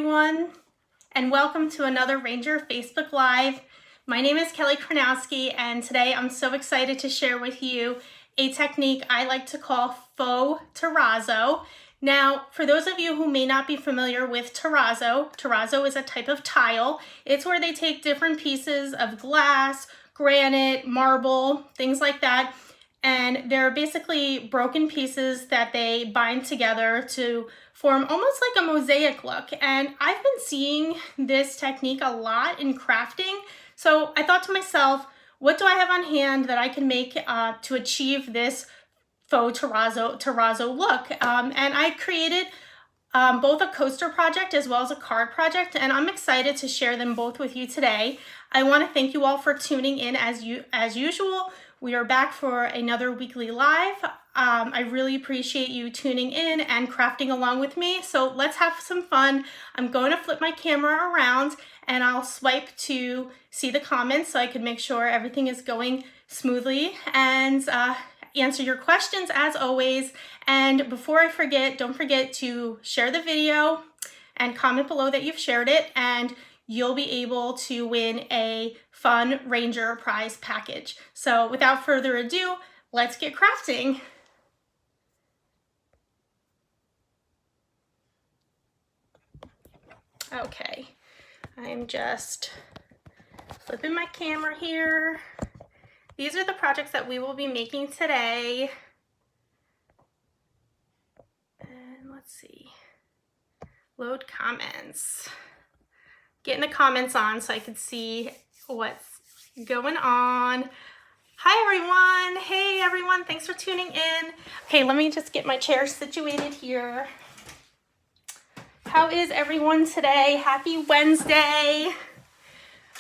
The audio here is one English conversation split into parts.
everyone, and welcome to another Ranger Facebook Live. My name is Kelly Kronowski, and today I'm so excited to share with you a technique I like to call Faux Terrazzo. Now, for those of you who may not be familiar with terrazzo, terrazzo is a type of tile. It's where they take different pieces of glass, granite, marble, things like that, and they're basically broken pieces that they bind together to form almost like a mosaic look. And I've been seeing this technique a lot in crafting. So I thought to myself, what do I have on hand that I can make to achieve this faux terrazzo look? And I created both a coaster project as well as a card project, and I'm excited to share them both with you today. I want to thank you all for tuning in as usual. We are back for another weekly live. I really appreciate you tuning in and crafting along with me. So let's have some fun. I'm going to flip my camera around and I'll swipe to see the comments so I can make sure everything is going smoothly and answer your questions as always. And before I forget, don't forget to share the video and comment below that you've shared it, and you'll be able to win a fun Ranger prize package. So without further ado, let's get crafting. Okay, I am just flipping my camera here. These are the projects that we will be making today. And let's see, load comments. Getting the comments on so I can see what's going on. Hi everyone, hey everyone, thanks for tuning in. Okay, let me just get my chair situated here. How is everyone today? Happy Wednesday.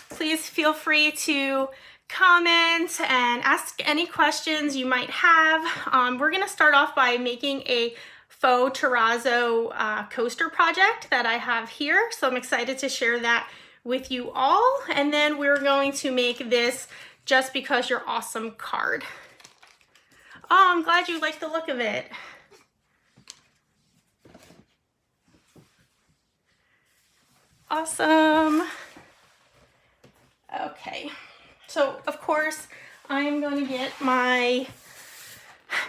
Please feel free to comment and ask any questions you might have. We're gonna start off by making a faux terrazzo coaster project that I have here. So I'm excited to share that with you all. And then we're going to make this Just Because You're Awesome card. Oh, I'm glad you like the look of it. Awesome. Okay, so of course I'm going to get my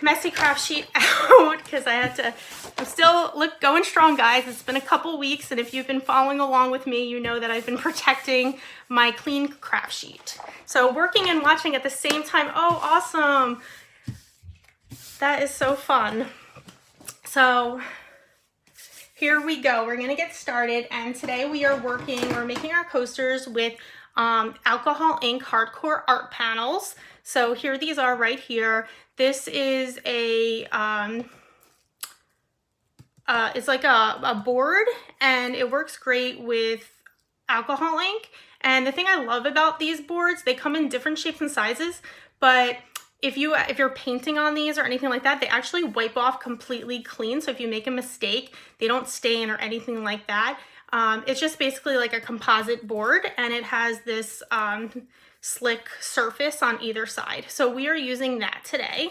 messy craft sheet out because I had to. I'm still going strong, guys. It's been a couple weeks, and if you've been following along with me, you know that I've been protecting my clean craft sheet. So working and watching at the same time. Oh, awesome. That is so fun. So here we go. We're going to get started, and today we're making our coasters with alcohol ink hardcore art panels. So here these are right here. This is a it's like a board, and it works great with alcohol ink. And the thing I love about these boards, they come in different shapes and sizes, but if you're painting on these or anything like that, they actually wipe off completely clean. So if you make a mistake, they don't stain or anything like that. It's just basically like a composite board, and it has this slick surface on either side. So we are using that today.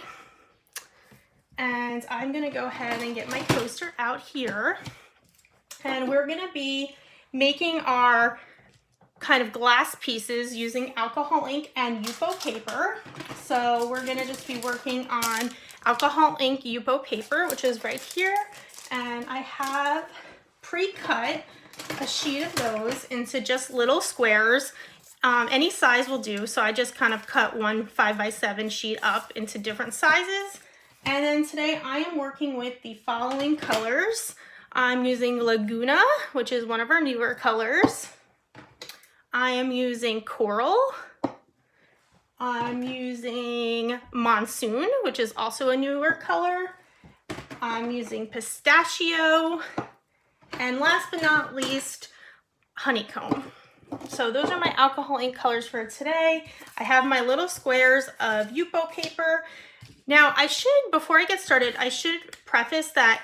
And I'm gonna go ahead and get my coaster out here. And we're gonna be making our kind of glass pieces using alcohol ink and Yupo paper. So we're gonna just be working on alcohol ink Yupo paper, which is right here. And I have pre-cut a sheet of those into just little squares. Any size will do. So I just kind of cut one 5x7 sheet up into different sizes. And then today I am working with the following colors. I'm using Laguna, which is one of our newer colors. I am using Coral. I'm using Monsoon, which is also a newer color. I'm using Pistachio. And last but not least, Honeycomb. So those are my alcohol ink colors for today. I have my little squares of Yupo paper. Now before I get started, I should preface that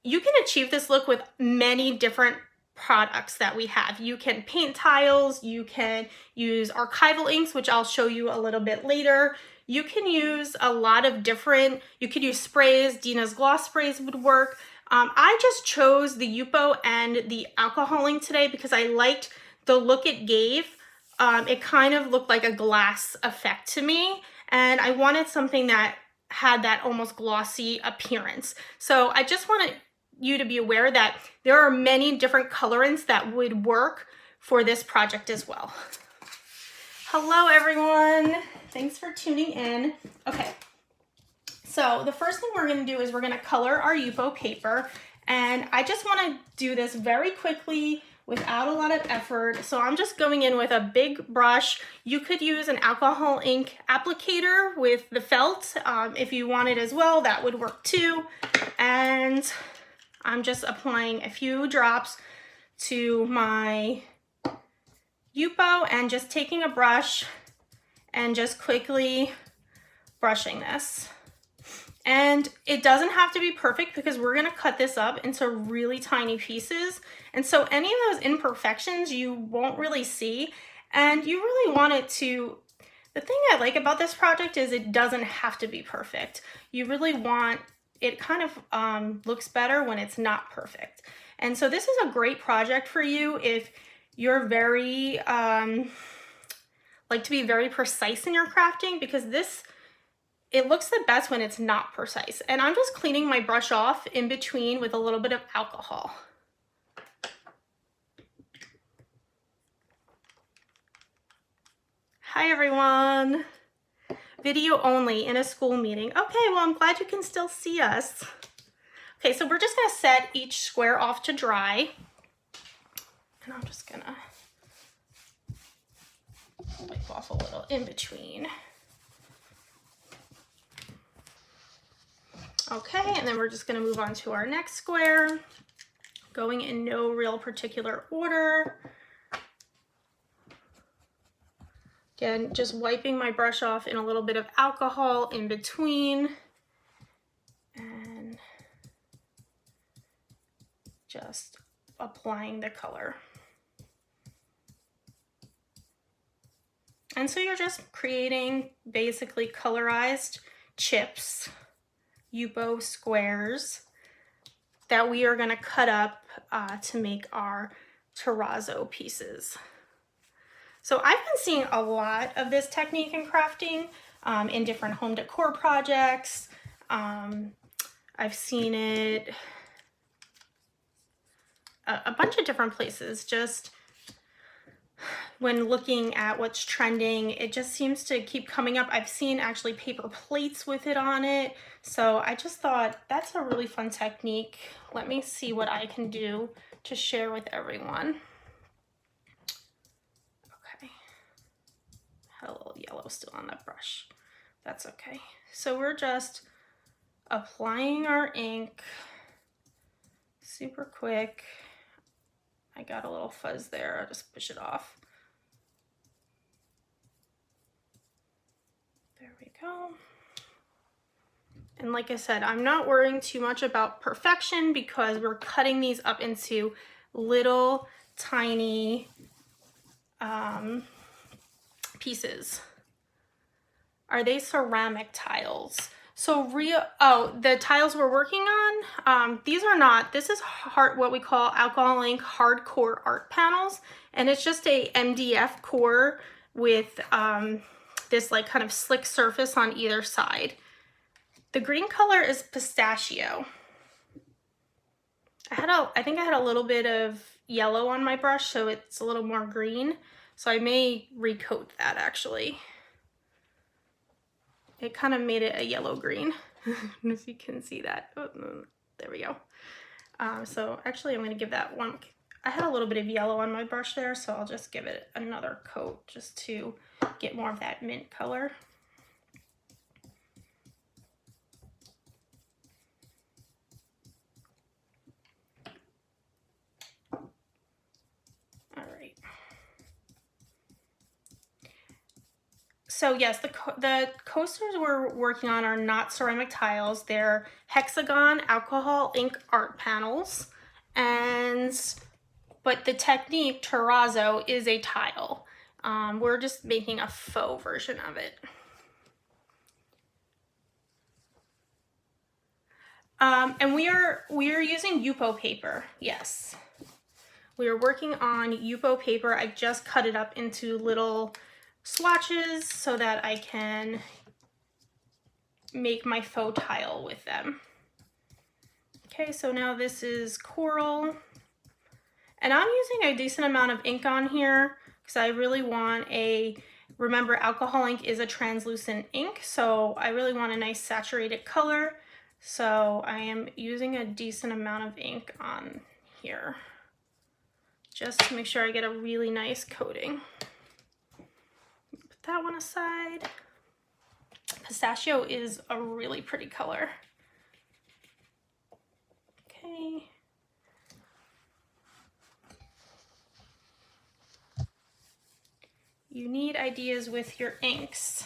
you can achieve this look with many different products that we have. You can paint tiles, you can use archival inks, which I'll show you a little bit later. You can use a lot of different, you could use sprays, Dina's gloss sprays would work. I just chose the Yupo and the alcohol ink today because I liked the look it gave. It kind of looked like a glass effect to me, and I wanted something that had that almost glossy appearance. So I just wanted you to be aware that there are many different colorants that would work for this project as well. Hello everyone, thanks for tuning in. Okay, so the first thing we're going to do is we're going to color our Yupo paper, and I just want to do this very quickly without a lot of effort. So I'm just going in with a big brush. You could use an alcohol ink applicator with the felt if you wanted as well, that would work too. And I'm just applying a few drops to my Yupo and just taking a brush and just quickly brushing this. And it doesn't have to be perfect because we're going to cut this up into really tiny pieces. And so any of those imperfections you won't really see. And you really want it to, the thing I like about this project is it doesn't have to be perfect. You really want, it kind of looks better when it's not perfect. And so this is a great project for you if you're very, like to be very precise in your crafting, because this, it looks the best when it's not precise. And I'm just cleaning my brush off in between with a little bit of alcohol. Hi everyone. Video only in a school meeting. Okay, well I'm glad you can still see us. Okay, so we're just gonna set each square off to dry. And I'm just gonna wipe off a little in between. Okay, and then we're just gonna move on to our next square, going in no real particular order. Again, just wiping my brush off in a little bit of alcohol in between. And just applying the color. And so you're just creating basically colorized chips, Yupo squares that we are going to cut up to make our terrazzo pieces. So I've been seeing a lot of this technique in crafting in different home decor projects. I've seen it a bunch of different places. Just when looking at what's trending, it just seems to keep coming up. I've seen actually paper plates with it on it. So I just thought that's a really fun technique. Let me see what I can do to share with everyone. Okay. Had a little yellow still on that brush. That's okay. So we're just applying our ink super quick. I got a little fuzz there. I'll just push it off. There we go. And like I said, I'm not worrying too much about perfection because we're cutting these up into little tiny pieces. Are they ceramic tiles? So the tiles we're working on, these are not, this is what we call alcohol ink hardcore art panels. And it's just a MDF core with this like kind of slick surface on either side. The green color is pistachio. I think I had a little bit of yellow on my brush, so it's a little more green. So I may recoat that actually. It kind of made it a yellow green. I don't know if you can see that. Oh, there we go. So actually I'm going to give that one, I had a little bit of yellow on my brush there, so I'll just give it another coat just to get more of that mint color. All right. So yes, the coasters we're working on are not ceramic tiles. They're hexagon alcohol ink art panels. But the technique terrazzo is a tile. We're just making a faux version of it. And we are using Yupo paper. Yes. We are working on Yupo paper. I just cut it up into little swatches so that I can make my faux tile with them. Okay, so now this is coral. And I'm using a decent amount of ink on here because I really want remember alcohol ink is a translucent ink, so I really want a nice saturated color. So I am using a decent amount of ink on here just to make sure I get a really nice coating. Put that one aside. Pistachio is a really pretty color. Okay. You need ideas with your inks.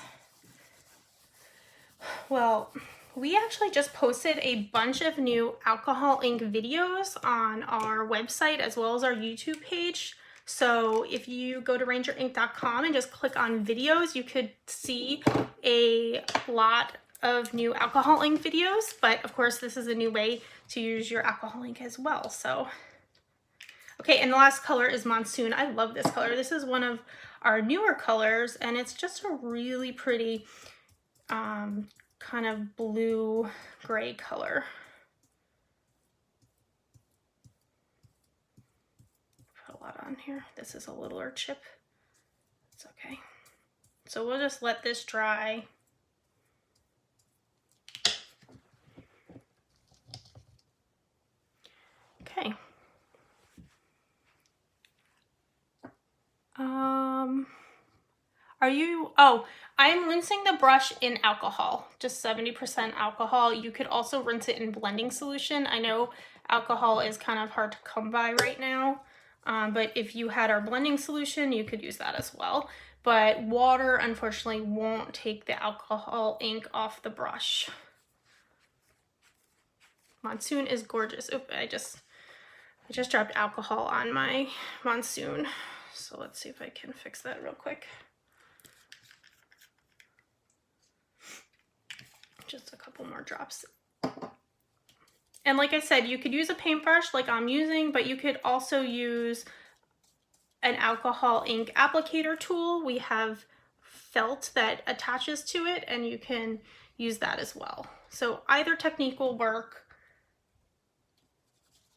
Well, we actually just posted a bunch of new alcohol ink videos on our website as well as our YouTube page. So if you go to rangerink.com and just click on videos, you could see a lot of new alcohol ink videos, but of course this is a new way to use your alcohol ink as well. So, okay, and the last color is Monsoon. I love this color. This is one of our newer colors, and it's just a really pretty kind of blue gray color. Put a lot on here. This is a littler chip. It's okay. So we'll just let this dry. Okay. I'm rinsing the brush in alcohol, just 70% alcohol. You could also rinse it in blending solution. I know alcohol is kind of hard to come by right now, but if you had our blending solution, you could use that as well. But water, unfortunately, won't take the alcohol ink off the brush. Monsoon is gorgeous. Oop, I just dropped alcohol on my Monsoon. So let's see if I can fix that real quick. Just a couple more drops. And like I said, you could use a paintbrush like I'm using, but you could also use an alcohol ink applicator tool. We have felt that attaches to it, and you can use that as well. So either technique will work.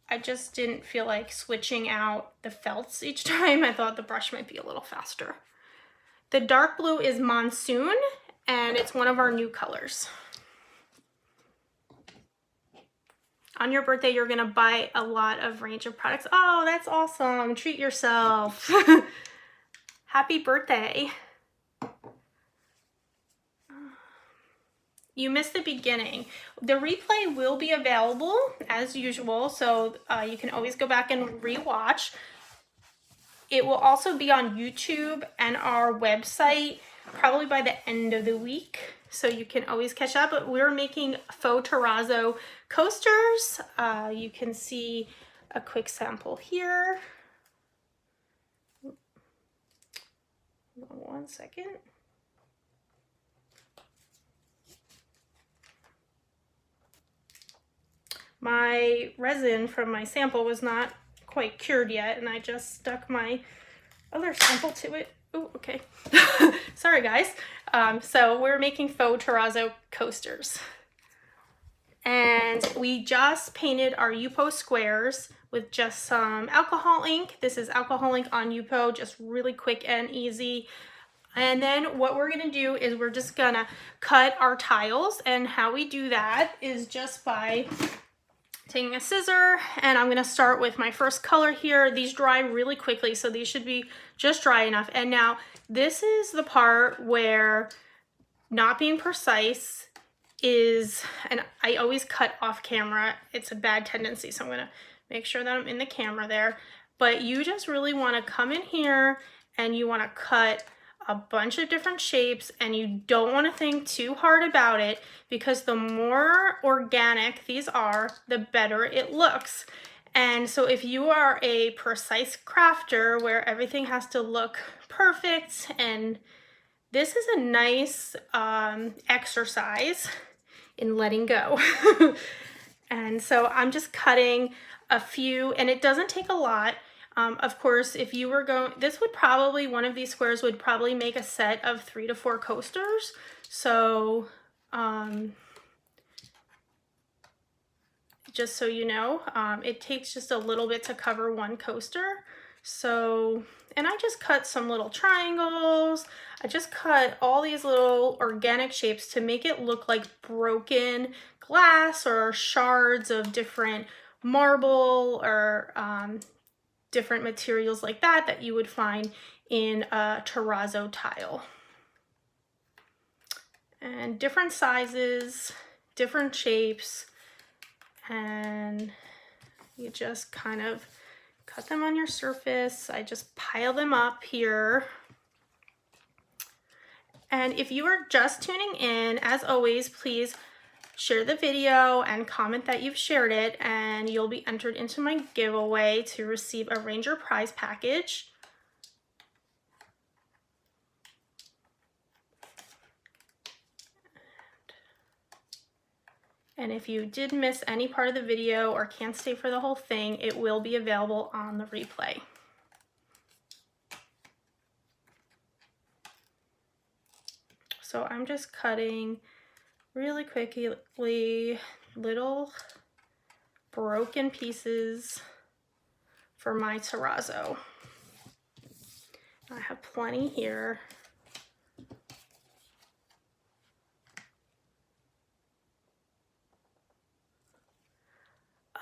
I just didn't feel like switching out the felts each time. I thought the brush might be a little faster. The dark blue is Monsoon, and it's one of our new colors. On your birthday, you're gonna buy a lot of range of products. Oh, that's awesome. Treat yourself. Happy birthday. You missed the beginning. The replay will be available as usual, so you can always go back and rewatch. It will also be on YouTube and our website probably by the end of the week, so you can always catch up. But we're making Faux Terrazzo coasters. You can see a quick sample here. Hold on 1 second. My resin from my sample was not quite cured yet, and I just stuck my other sample to it. Oh, okay. Sorry, guys. So we're making Faux Terrazzo coasters. And we just painted our Yupo squares with just some alcohol ink. This is alcohol ink on Yupo, just really quick and easy. And then what we're gonna do is we're just gonna cut our tiles, and how we do that is just by taking a scissor, and I'm gonna start with my first color here. These dry really quickly, so these should be just dry enough. And now this is the part where not being precise is, and I always cut off camera. It's a bad tendency, so I'm gonna make sure that I'm in the camera there. But you just really wanna come in here and you wanna cut a bunch of different shapes, and you don't want to think too hard about it, because the more organic these are, the better it looks. And so if you are a precise crafter where everything has to look perfect, and this is a nice exercise in letting go. And so I'm just cutting a few, and it doesn't take a lot. Of course, if you were going, this would probably, one of these squares would probably make a set of 3 to 4 coasters. So just so you know, it takes just a little bit to cover one coaster. So, and I just cut some little triangles. I just cut all these little organic shapes to make it look like broken glass or shards of different marble or different materials like that you would find in a terrazzo tile. And different sizes, different shapes, and you just kind of cut them on your surface. I just pile them up here. And if you are just tuning in, as always, please share the video and comment that you've shared it, and you'll be entered into my giveaway to receive a Ranger prize package. And if you did miss any part of the video or can't stay for the whole thing, it will be available on the replay. So I'm just cutting really quickly little broken pieces for my terrazzo. I have plenty here.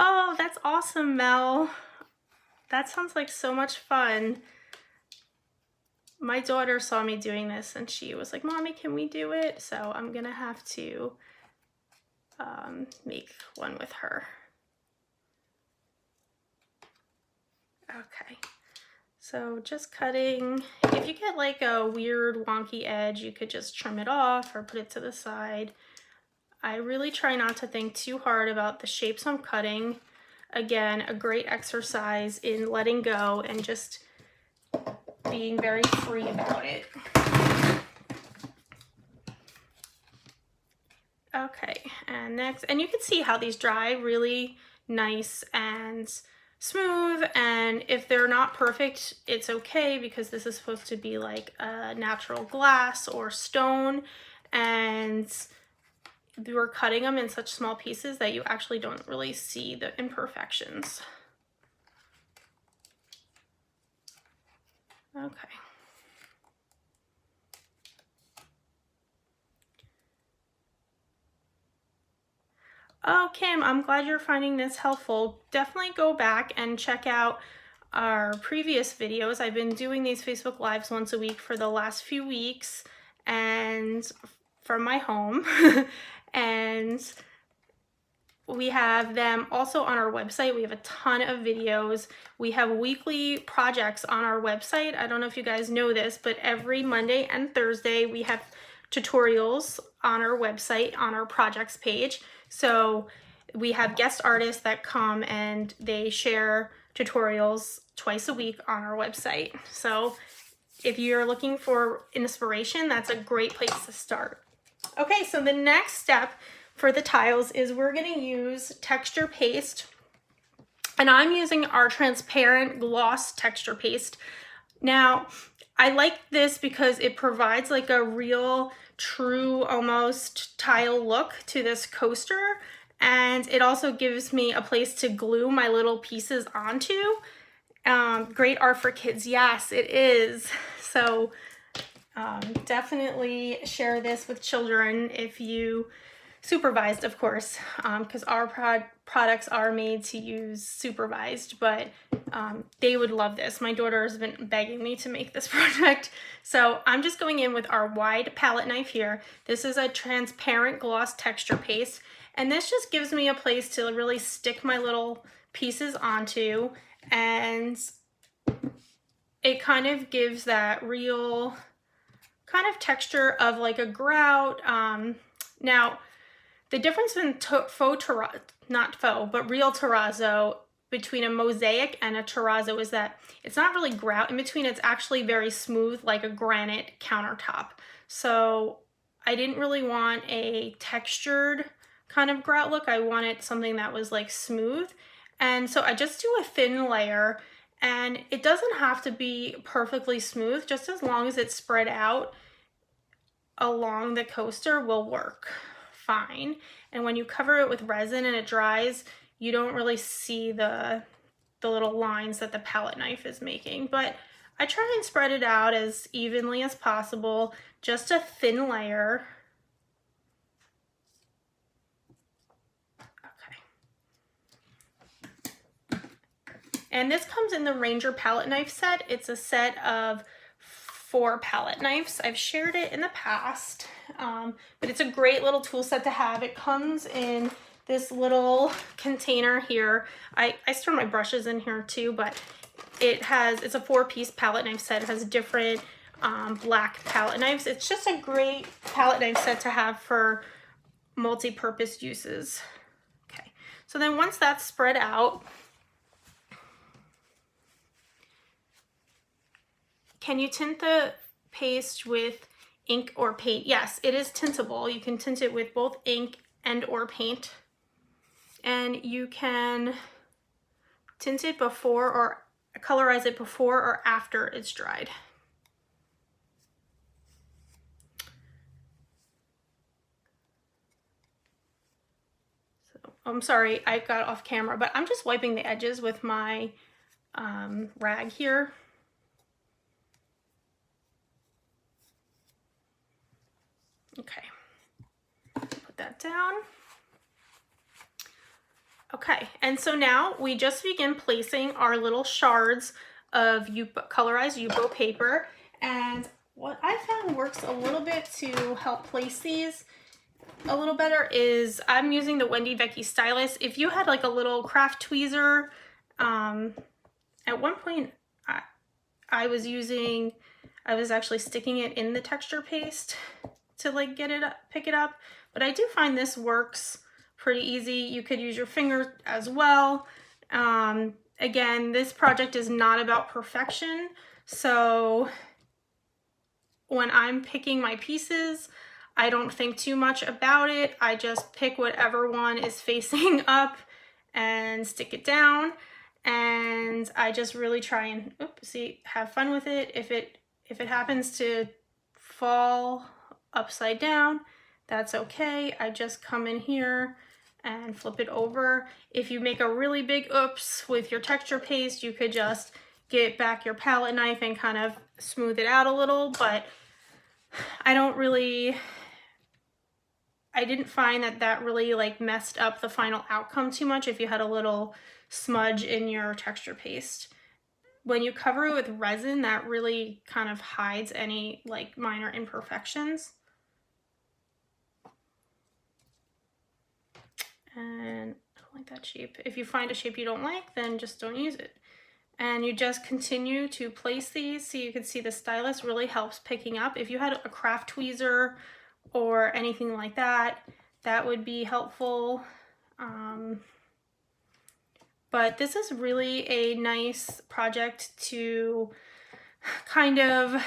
Oh, that's awesome, Mel. That sounds like so much fun. My daughter saw me doing this and she was like, Mommy, can we do it? So I'm gonna have to make one with her. Okay, so just cutting. If you get like a weird wonky edge, you could just trim it off or put it to the side. I really try not to think too hard about the shapes I'm cutting. Again, a great exercise in letting go and just being very free about it. Okay, and next, and you can see how these dry really nice and smooth, and if they're not perfect, it's okay because this is supposed to be like a natural glass or stone, and we're cutting them in such small pieces that you actually don't really see the imperfections. Okay. Oh, Kim, I'm glad you're finding this helpful. Definitely go back and check out our previous videos. I've been doing these Facebook Lives once a week for the last few weeks and from my home. And we have them also on our website. We have a ton of videos. We have weekly projects on our website. I don't know if you guys know this, but every Monday and Thursday we have tutorials on our website on our projects page. So we have guest artists that come and they share tutorials twice a week on our website. So if you're looking for inspiration, that's a great place to start. Okay, so the next step for the tiles is we're going to use texture paste, and I'm using our transparent gloss texture paste. Now, I like this because it provides like a real, true, almost tile look to this coaster, and it also gives me a place to glue my little pieces onto. Great art for kids. Yes, it is. So definitely share this with children if you supervised, of course, because our products are made to use supervised, but they would love this. My daughter has been begging me to make this project. So I'm just going in with our wide palette knife here. This is a transparent gloss texture paste, and this just gives me a place to really stick my little pieces onto, and it kind of gives that real kind of texture of like a grout. Now, the difference in real terrazzo between a mosaic and a terrazzo is that it's not really grout in between. It's actually very smooth, like a granite countertop. So I didn't really want a textured kind of grout look. I wanted something that was like smooth. And so I just do a thin layer, and it doesn't have to be perfectly smooth, just as long as it's spread out along the coaster will work fine. And when you cover it with resin and it dries, you don't really see the little lines that the palette knife is making. But I try and spread it out as evenly as possible, just a thin layer. Okay. And this comes in the Ranger palette knife set. It's a set of 4 palette knives. I've shared it in the past, but it's a great little tool set to have. It comes in this little container here. I store my brushes in here too, but it's a 4-piece palette knife set. It has different black palette knives. It's just a great palette knife set to have for multi-purpose uses. Okay, so then once that's spread out, can you tint the paste with ink or paint? Yes, it is tintable. You can tint it with both ink and or paint. And you can tint it before or colorize it before or after it's dried. So, I'm sorry, I got off camera, but I'm just wiping the edges with my rag here. Okay, put that down. Okay, and so now we just begin placing our little shards of colorized Yupo paper. And what I found works a little bit to help place these a little better is I'm using the Wendy Vecchi stylus. If you had like a little craft tweezer, at one point I was actually sticking it in the texture paste to like get it up, pick it up, but I do find this works pretty easy. You could use your finger as well. Again, this project is not about perfection, so when I'm picking my pieces, I don't think too much about it. I just pick whatever one is facing up and stick it down, and I just really try and have fun with it. If it happens to fall upside down, that's okay. I just come in here and flip it over. If you make a really big oops with your texture paste, you could just get back your palette knife and kind of smooth it out a little, but I didn't find that really like messed up the final outcome too much if you had a little smudge in your texture paste. When you cover it with resin, that really kind of hides any like minor imperfections. And I don't like that shape. If you find a shape you don't like, then just don't use it. And you just continue to place these so you can see the stylus really helps picking up. If you had a craft tweezer or anything like that, that would be helpful. But this is really a nice project to kind of,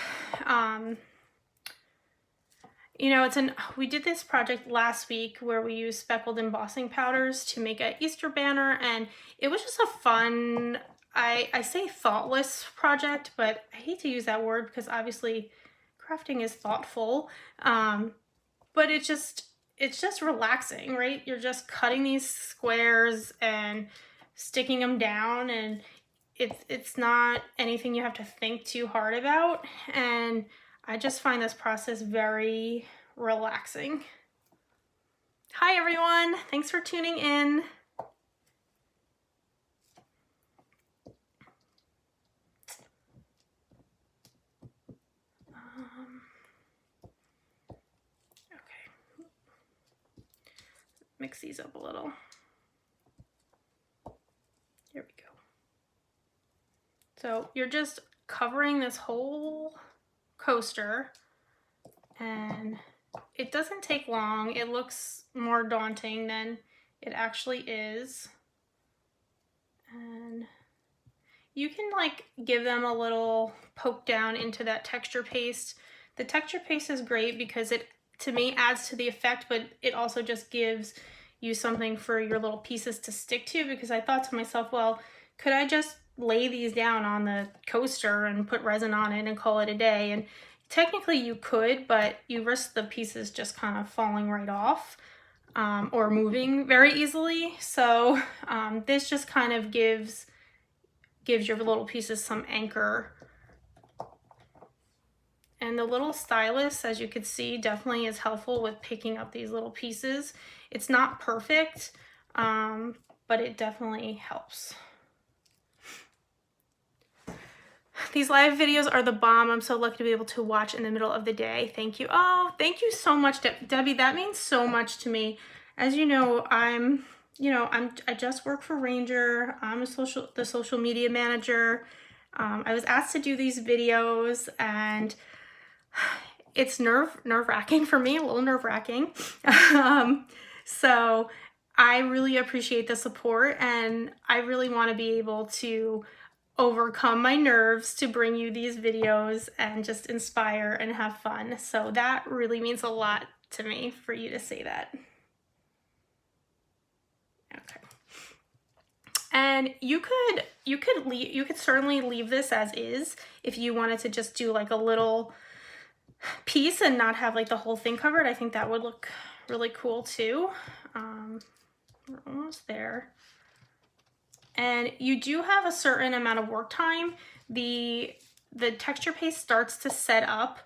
you know, we did this project last week where we used speckled embossing powders to make an Easter banner, and it was just a fun, I say thoughtless project, but I hate to use that word because obviously crafting is thoughtful, but it's just relaxing, right? You're just cutting these squares and sticking them down, and it's not anything you have to think too hard about, and I just find this process very relaxing. Hi everyone, thanks for tuning in. Okay, mix these up a little. Here we go. So you're just covering this whole coaster, and it doesn't take long. It looks more daunting than it actually is. And you can like give them a little poke down into that texture paste. The texture paste is great because it, to me, adds to the effect, but it also just gives use something for your little pieces to stick to, because I thought to myself, well, could I just lay these down on the coaster and put resin on it and call it a day? And technically you could, but you risk the pieces just kind of falling right off or moving very easily. So this just kind of gives your little pieces some anchor. And the little stylus, as you can see, definitely is helpful with picking up these little pieces. It's not perfect, but it definitely helps. These live videos are the bomb. I'm so lucky to be able to watch in the middle of the day. Thank you. Oh, thank you so much, Debbie. That means so much to me. As you know, I just work for Ranger. I'm the social media manager. I was asked to do these videos, and it's nerve-wracking for me, a little nerve-wracking. So I really appreciate the support, and I really want to be able to overcome my nerves to bring you these videos and just inspire and have fun. So that really means a lot to me for you to say that. Okay. And you could certainly leave this as is if you wanted to just do like a little piece and not have like the whole thing covered. I think that would look really cool too. We're almost there. And you do have a certain amount of work time. The texture paste starts to set up,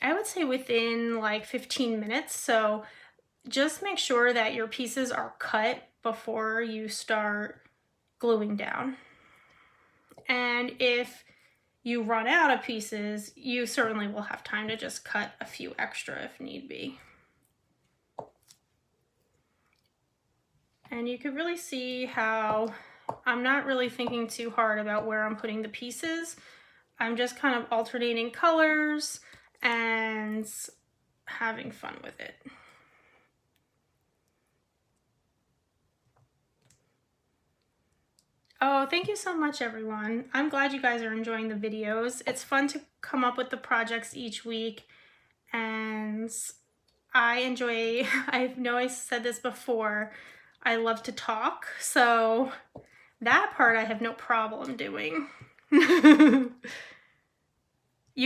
I would say within like 15 minutes. So just make sure that your pieces are cut before you start gluing down. And if you run out of pieces, you certainly will have time to just cut a few extra if need be. And you can really see how I'm not really thinking too hard about where I'm putting the pieces. I'm just kind of alternating colors and having fun with it. Oh, thank you so much, everyone. I'm glad you guys are enjoying the videos. It's fun to come up with the projects each week, and I enjoy, I know I said this before, I love to talk, so that part I have no problem doing. You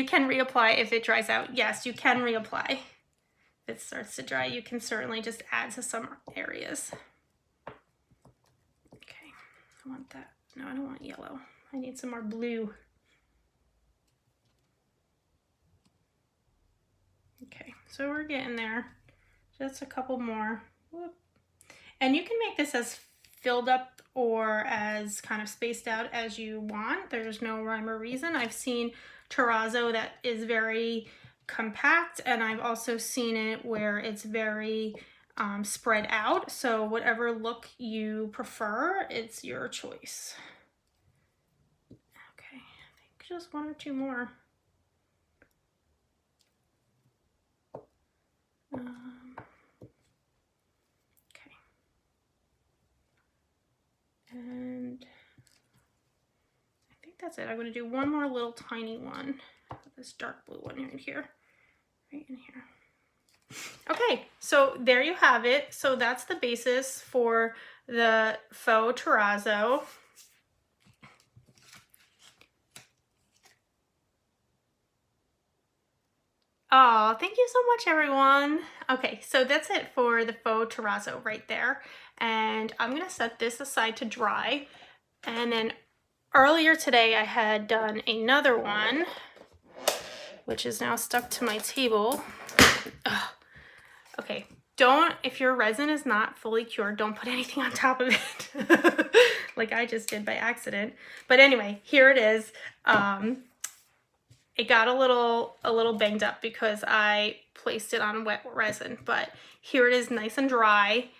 can reapply if it dries out. Yes, you can reapply. If it starts to dry, you can certainly just add to some areas. Okay, I want that. No, I don't want yellow. I need some more blue. Okay, so we're getting there. Just a couple more. Whoop. And you can make this as filled up or as kind of spaced out as you want. There's no rhyme or reason. I've seen terrazzo that is very compact, and I've also seen it where it's very spread out. So whatever look you prefer, it's your choice. Okay, I think just one or two more. Okay. And I think that's it. I'm going to do one more little tiny one. This dark blue one right here. Right in here. Okay, so there you have it. So that's the basis for the Faux Terrazzo. Oh, thank you so much, everyone. Okay, so that's it for the Faux Terrazzo right there. And I'm gonna set this aside to dry. And then earlier today I had done another one, which is now stuck to my table. Ugh. Okay, if your resin is not fully cured, don't put anything on top of it like I just did by accident. But anyway, here it is. It got a little banged up because I placed it on wet resin, but here it is nice and dry.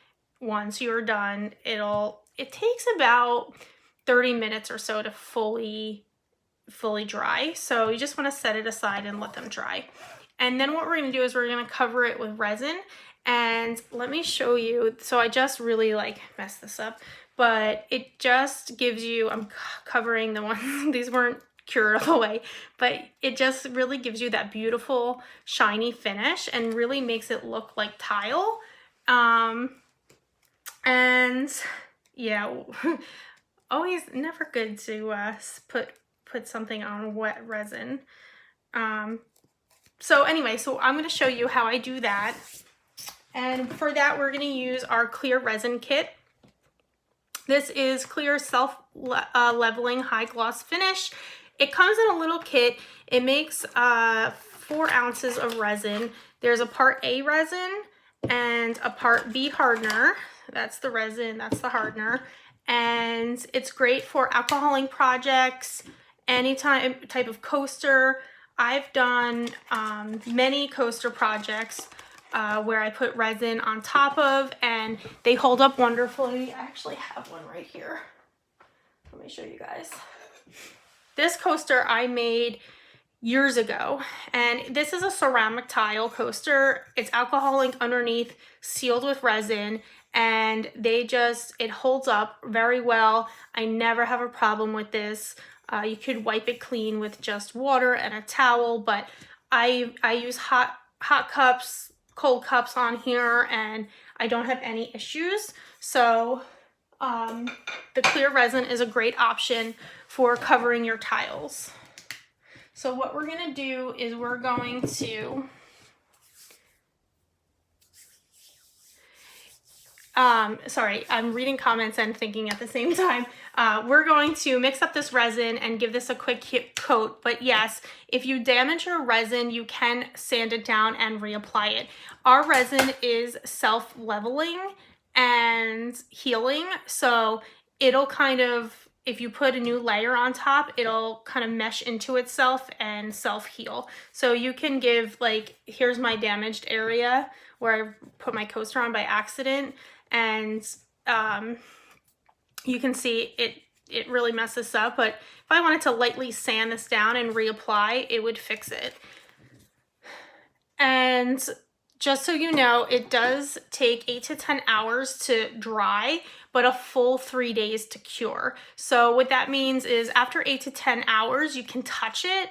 Once you're done, it takes about 30 minutes or so to fully dry. So you just want to set it aside and let them dry. And then what we're going to do is we're going to cover it with resin. And let me show you. So I just really messed this up, but it just gives you, I'm covering the ones, these weren't cured all the way, but it just really gives you that beautiful shiny finish and really makes it look like tile. And yeah, always never good to put something on wet resin. So anyway, so I'm going to show you how I do that. And for that, we're going to use our clear resin kit. This is clear self-leveling high gloss finish. It comes in a little kit. It makes 4 ounces of resin. There's a part A resin and a part B hardener. That's the resin, that's the hardener. And it's great for alcoholing projects, any type of coaster. I've done many coaster projects where I put resin on top of, and they hold up wonderfully. I actually have one right here. Let me show you guys. This coaster I made years ago, and this is a ceramic tile coaster. It's alcohol ink underneath, sealed with resin, and it holds up very well. I never have a problem with this. You could wipe it clean with just water and a towel, but I use hot cups, cold cups on here, and I don't have any issues. So the clear resin is a great option for covering your tiles. So what we're going to do is we're going to sorry, I'm reading comments and thinking at the same time. We're going to mix up this resin and give this a quick coat. But yes, if you damage your resin, you can sand it down and reapply it. Our resin is self-leveling and healing, so it'll kind of, if you put a new layer on top, it'll kind of mesh into itself and self-heal. So you can give, like, here's my damaged area where I put my coaster on by accident, and you can see it really messes up, but if I wanted to lightly sand this down and reapply, it would fix it. And just so you know, it does take 8 to 10 hours to dry, but a full 3 days to cure. So what that means is after 8 to 10 hours, you can touch it,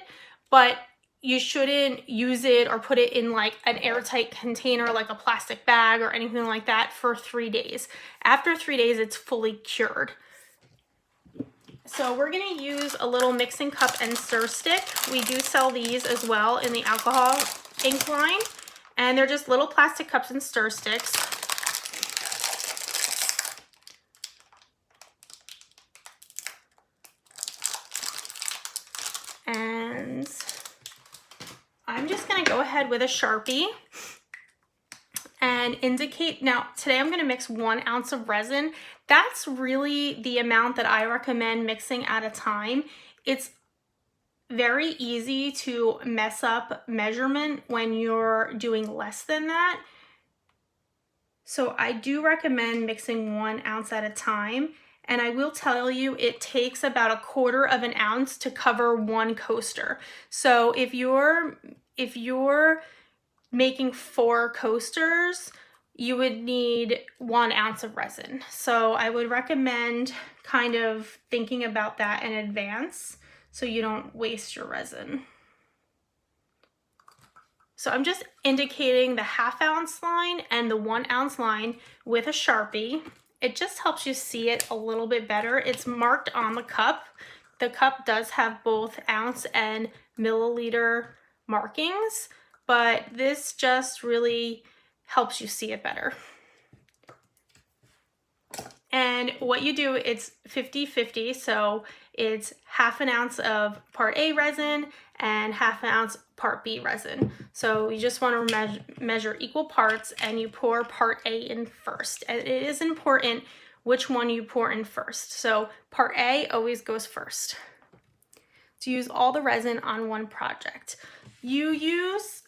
but you shouldn't use it or put it in like an airtight container, like a plastic bag or anything like that, for 3 days. After 3 days, it's fully cured. So we're gonna use a little mixing cup and stir stick. We do sell these as well in the alcohol ink line. And they're just little plastic cups and stir sticks. And I'm just gonna go ahead with a Sharpie and indicate, now today I'm gonna mix 1 ounce of resin. That's really the amount that I recommend mixing at a time. It's very easy to mess up measurement when you're doing less than that. So I do recommend mixing 1 ounce at a time. And I will tell you, it takes about 1/4 of an ounce to cover 1 coaster. So if you're making 4 coasters, you would need 1 ounce of resin. So I would recommend kind of thinking about that in advance so you don't waste your resin. So I'm just indicating the 1/2 ounce line and the 1 ounce line with a Sharpie. It just helps you see it a little bit better. It's marked on the cup. The cup does have both ounce and milliliter markings, but this just really helps you see it better. And what you do, it's 50-50, so it's 1/2 ounce of part A resin and 1/2 ounce part B resin. So you just want to measure equal parts, and you pour part A in first. And it is important which one you pour in first. So part A always goes first. To use all the resin on one project, you use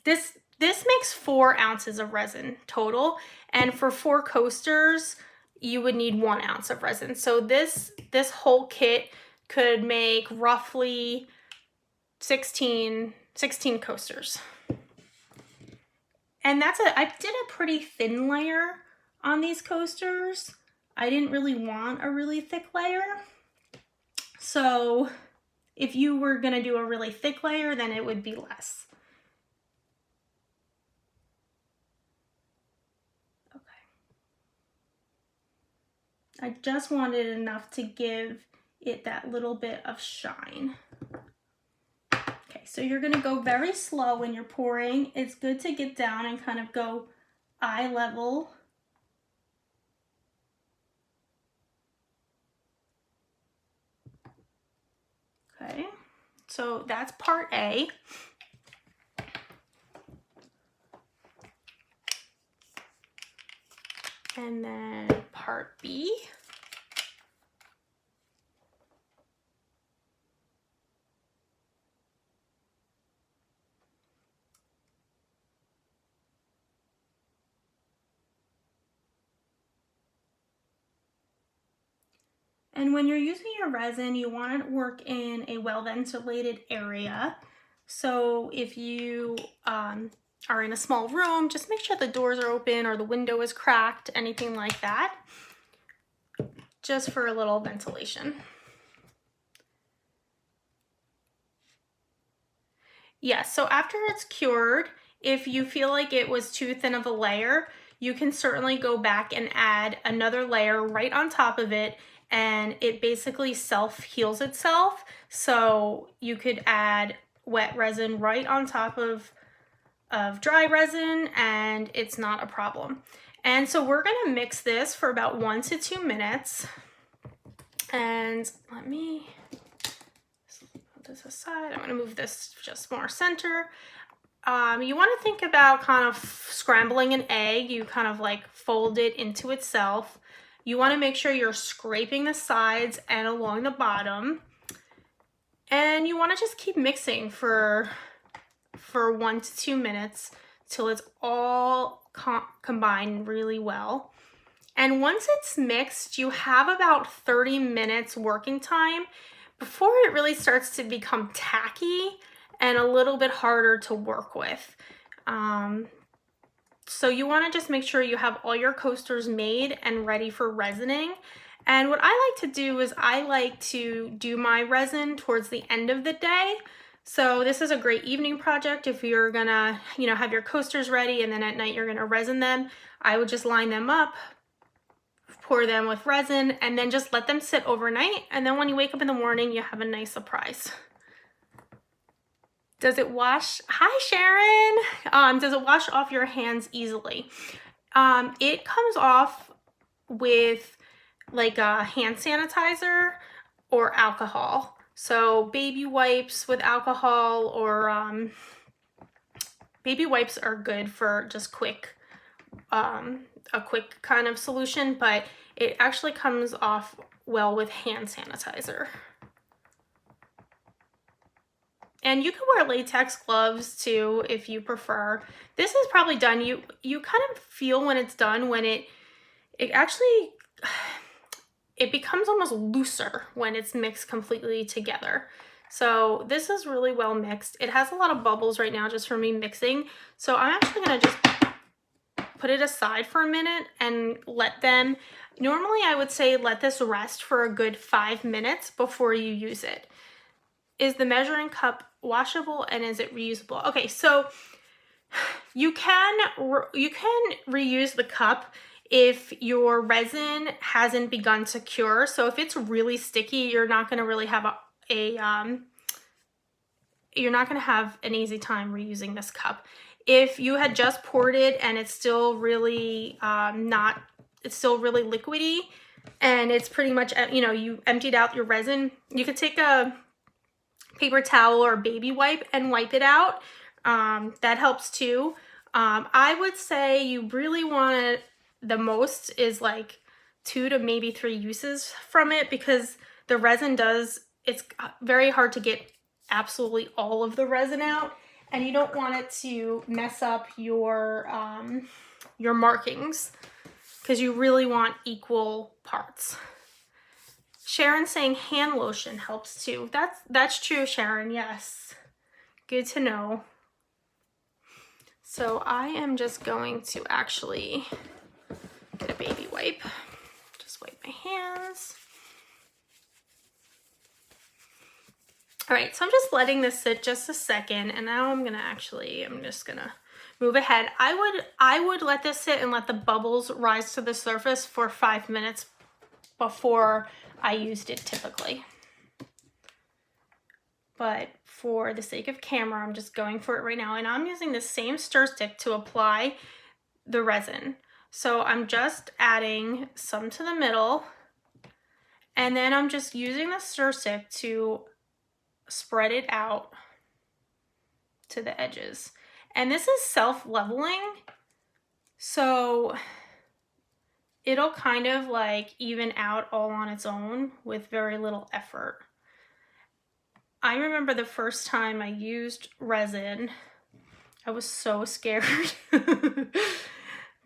this makes 4 ounces of resin total, and for 4 coasters you would need 1 ounce of resin. So this whole kit could make roughly 16 coasters. And I did a pretty thin layer on these coasters. I didn't really want a really thick layer. So if you were gonna do a really thick layer, then it would be less. Okay. I just wanted enough to give it that little bit of shine. Okay, so you're gonna go very slow when you're pouring. It's good to get down and kind of go eye level. Okay, so that's part A. And then part B. And when you're using your resin, you want to work in a well-ventilated area. So if you are in a small room, just make sure the doors are open or the window is cracked, anything like that, just for a little ventilation. Yes, so after it's cured, if you feel like it was too thin of a layer, you can certainly go back and add another layer right on top of it, and it basically self-heals itself. So you could add wet resin right on top of dry resin, and it's not a problem. And so we're gonna mix this for about 1 to 2 minutes. And let me put this aside. I'm gonna move this just more center. You want to think about kind of scrambling an egg. You kind of like fold it into itself. You want to make sure you're scraping the sides and along the bottom. And you want to just keep mixing for 1 to 2 minutes till it's all combined really well. And once it's mixed, you have about 30 minutes working time before it really starts to become tacky and a little bit harder to work with. So you want to just make sure you have all your coasters made and ready for resining. And what I like to do is I like to do my resin towards the end of the day. So this is a great evening project if you're gonna, have your coasters ready and then at night you're gonna resin them. I would just line them up, pour them with resin, and then just let them sit overnight. And then when you wake up in the morning, you have a nice surprise. Does it wash? Hi, Sharon. Does it wash off your hands easily? It comes off with like a hand sanitizer or alcohol. So baby wipes with alcohol or baby wipes are good for just a quick kind of solution, but it actually comes off well with hand sanitizer. And you can wear latex gloves too if you prefer. This is probably done. You kind of feel when it's done when it actually it becomes almost looser when it's mixed completely together. So this is really well mixed. It has a lot of bubbles right now just for me mixing. So I'm actually gonna just put it aside for a minute and let them, normally I would say let this rest for a good 5 minutes before you use it. Is the measuring cup washable and is it reusable? Okay, so you can reuse the cup if your resin hasn't begun to cure. So if it's really sticky, you're not going to really have you're not going to have an easy time reusing this cup. If you had just poured it and it's still really it's still really liquidy and it's pretty much, you emptied out your resin, you could take a paper towel or baby wipe and wipe it out. That helps too. I would say you really want it, the most is like 2 to maybe 3 uses from it, because the resin it's very hard to get absolutely all of the resin out, and you don't want it to mess up your markings, because you really want equal parts. Sharon saying hand lotion helps too. That's true, Sharon. Yes. Good to know. So I am just going to actually get a baby wipe. Just wipe my hands. All right, so I'm just letting this sit just a second, and now I'm just gonna move ahead. I would let this sit and let the bubbles rise to the surface for 5 minutes before I used it typically. But for the sake of camera, I'm just going for it right now. And I'm using the same stir stick to apply the resin. So I'm just adding some to the middle, and then I'm just using the stir stick to spread it out to the edges. And this is self-leveling, so it'll kind of like even out all on its own with very little effort. I remember the first time I used resin, I was so scared.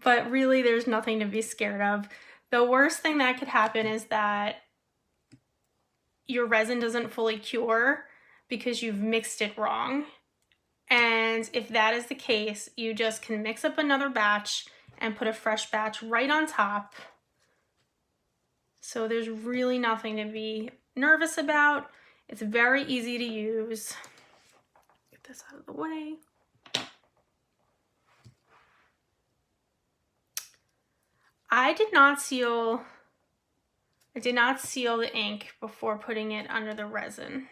But really, there's nothing to be scared of. The worst thing that could happen is that your resin doesn't fully cure because you've mixed it wrong. And if that is the case, you just can mix up another batch and put a fresh batch right on top. So there's really nothing to be nervous about. It's very easy to use. Get this out of the way. I did not seal the ink before putting it under the resin.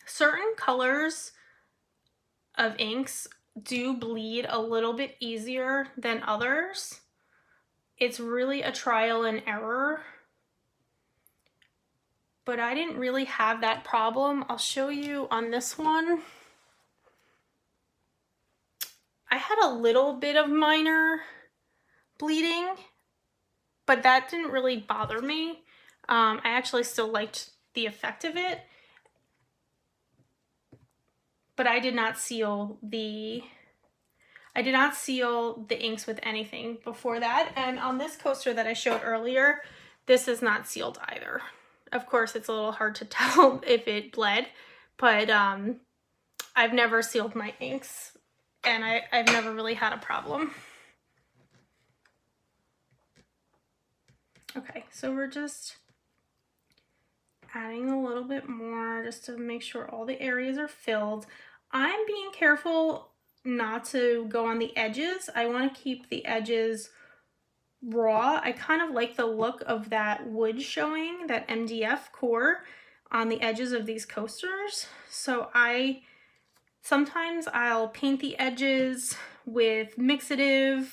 Certain colors of inks do bleed a little bit easier than others. It's really a trial and error. But I didn't really have that problem. I'll show you on this one. I had a little bit of minor bleeding, but that didn't really bother me. I actually still liked the effect of it, but I did not seal the inks with anything before that. And on this coaster that I showed earlier, this is not sealed either. Of course, it's a little hard to tell if it bled, but I've never sealed my inks, and I've never really had a problem. Okay, so we're just adding a little bit more just to make sure all the areas are filled. I'm being careful not to go on the edges. I want to keep the edges raw. I kind of like the look of that wood showing, that MDF core on the edges of these coasters. So sometimes I'll paint the edges with mixative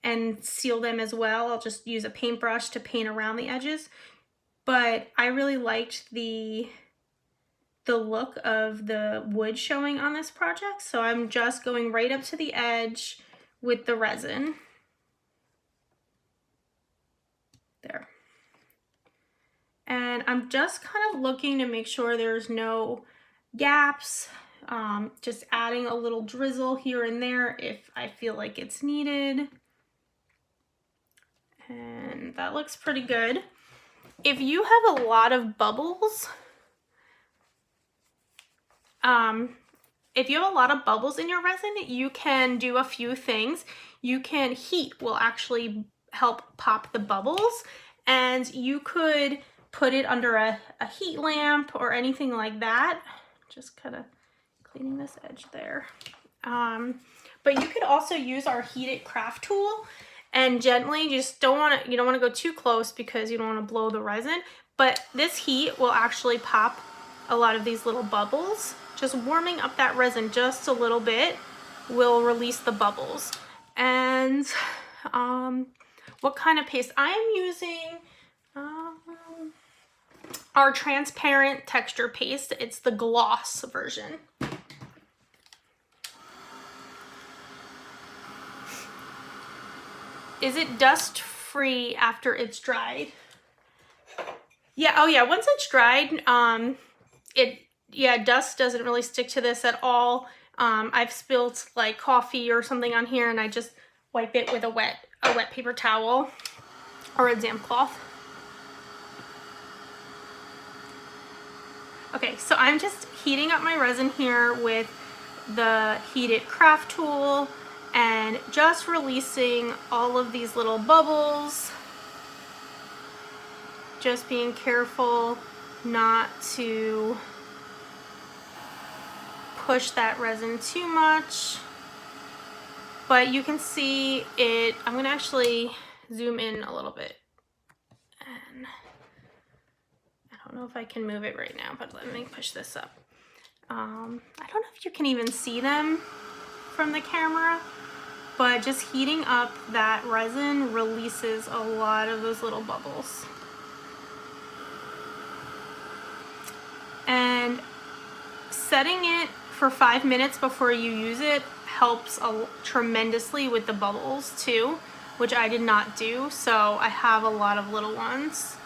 and seal them as well. I'll just use a paintbrush to paint around the edges. But I really liked the look of the wood showing on this project, so I'm just going right up to the edge with the resin. There. And I'm just kind of looking to make sure there's no gaps, just adding a little drizzle here and there if I feel like it's needed. And that looks pretty good. If you have a lot of bubbles, in your resin, you can do a few things. Heat will actually help pop the bubbles, and you could put it under a heat lamp or anything like that. Just kind of cleaning this edge there. But you could also use our heated craft tool and gently, you don't want to go too close because you don't want to blow the resin, but this heat will actually pop a lot of these little bubbles. Just warming up that resin just a little bit will release the bubbles. And what kind of paste? I am using our transparent texture paste. It's the gloss version. Is it dust free after it's dried? Yeah, oh yeah, once it's dried, dust doesn't really stick to this at all. I've spilled like coffee or something on here, and I just wipe it with a wet paper towel or a damp cloth. Okay, so I'm just heating up my resin here with the heated craft tool and just releasing all of these little bubbles. Just being careful not to push that resin too much. but you can see it. I'm gonna actually zoom in a little bit, and I don't know if I can move it right now, but let me push this up. I don't know if you can even see them from the camera, but just heating up that resin releases a lot of those little bubbles. And setting it for 5 minutes before you use it helps tremendously with the bubbles too, which I did not do, so I have a lot of little ones.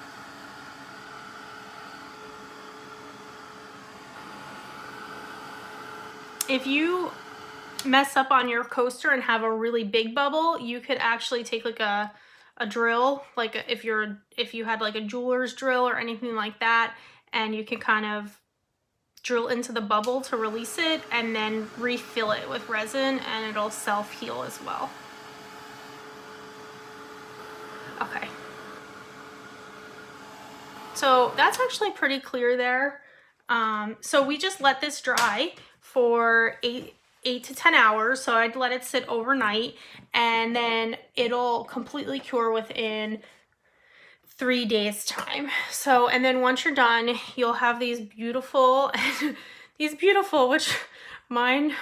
If you mess up on your coaster and have a really big bubble, you could actually take like a drill, like if you had like a jeweler's drill or anything like that, and you can kind of drill into the bubble to release it and then refill it with resin, and it'll self-heal as well. Okay. So that's actually pretty clear there. So we just let this dry for 8 to 10 hours. So I'd let it sit overnight, and then it'll completely cure within 3 days time. So, and then once you're done, you'll have these beautiful, which mine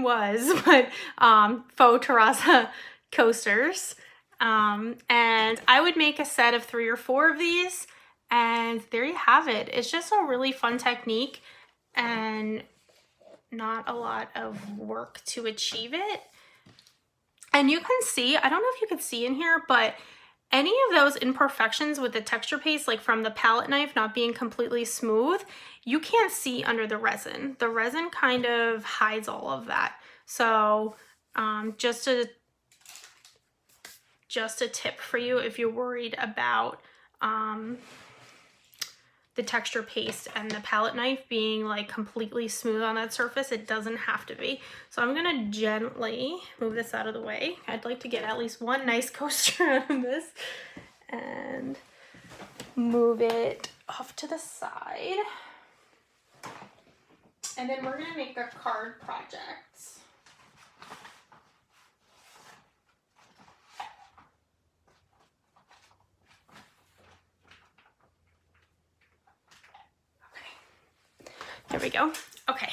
was, but Faux Terrazzo coasters. And I would make a set of 3 or 4 of these, and there you have it. It's just a really fun technique and not a lot of work to achieve it. And you can see, I don't know if you can see in here, but any of those imperfections with the texture paste, like from the palette knife not being completely smooth, you can't see under the resin. The resin kind of hides all of that. So just a tip for you if you're worried about the texture paste and the palette knife being like completely smooth on that surface. It doesn't have to be. So I'm gonna gently move this out of the way. I'd like to get at least one nice coaster out of this, and move it off to the side. And then we're gonna make the card projects. There we go. Okay,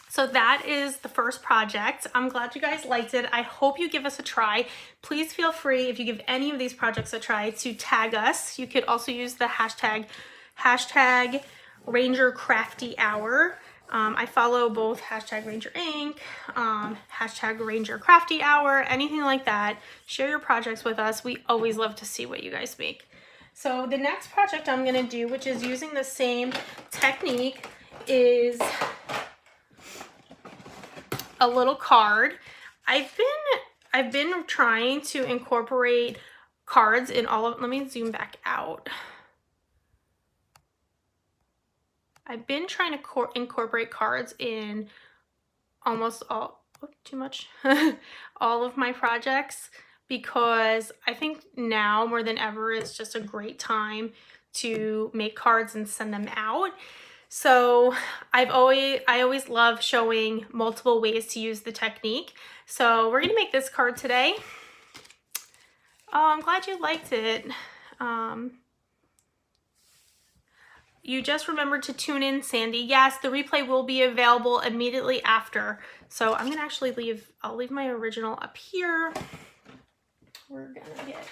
so that is the first project. I'm glad you guys liked it. I hope you give us a try. Please feel free, if you give any of these projects a try, to tag us. You could also use the hashtag Ranger Crafty Hour. I follow both hashtag Ranger Inc., hashtag Ranger Crafty Hour, anything like that. Share your projects with us. We always love to see what you guys make. So the next project I'm gonna do, which is using the same technique, is a little card. I've been trying to incorporate cards in all of, let me zoom back out. I've been trying to incorporate cards in almost all, too much, all of my projects, because I think now more than ever it's just a great time to make cards and send them out. So I always love showing multiple ways to use the technique. So we're gonna make this card today. Oh, I'm glad you liked it. You just remembered to tune in, Sandy. Yes, the replay will be available immediately after. So I'm gonna actually I'll leave my original up here. We're gonna get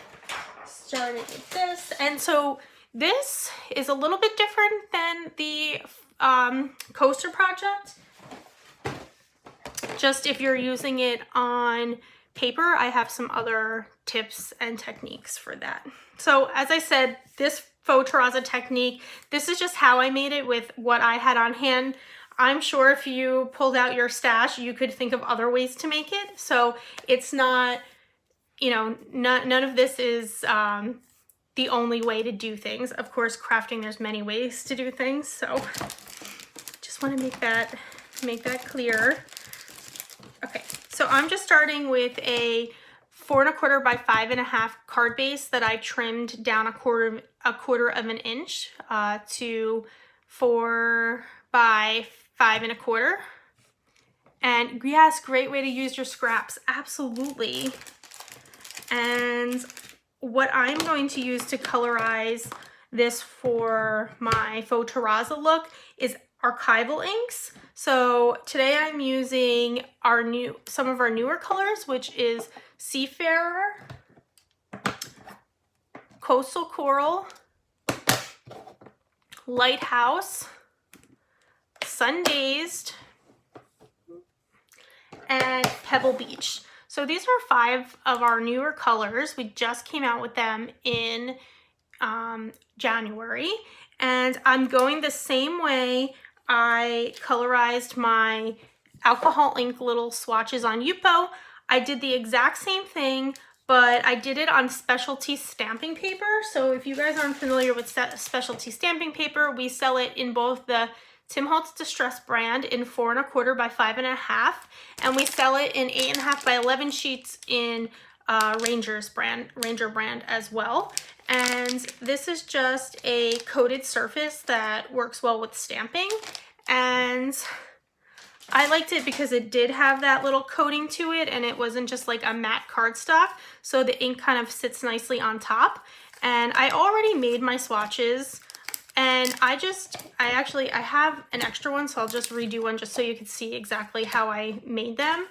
started with this. And so this is a little bit different than the coaster project. Just if you're using it on paper, I have some other tips and techniques for that. So as I said, this Faux Terrazzo technique, this is just how I made it with what I had on hand. I'm sure if you pulled out your stash, you could think of other ways to make it. So it's not, you know, none of this is the only way to do things. Of course, crafting, there's many ways to do things. So just want to make that clear. Okay, so I'm just starting with a 4 1/4 by 5 1/2 card base that I trimmed down a quarter of an inch to 4 by 5 1/4. And yes, great way to use your scraps, absolutely. And what I'm going to use to colorize this for my Faux Terrazzo look is archival inks. So today I'm using some of our newer colors, which is Seafarer, Coastal Coral, Lighthouse, Sun-Dazed, and Pebble Beach. So these are 5 of our newer colors. We just came out with them in January, and I'm going the same way I colorized my alcohol ink little swatches on Yupo. I did the exact same thing, but I did it on specialty stamping paper. So if you guys aren't familiar with specialty stamping paper, we sell it in both the Tim Holtz Distress brand in 4 1/4 by 5 1/2, and we sell it in 8 1/2 by 11 sheets in Ranger brand as well. And this is just a coated surface that works well with stamping, and I liked it because it did have that little coating to it, and it wasn't just like a matte cardstock, so the ink kind of sits nicely on top. And I already made my swatches, and I have an extra one, so I'll just redo one just so you can see exactly how I made them.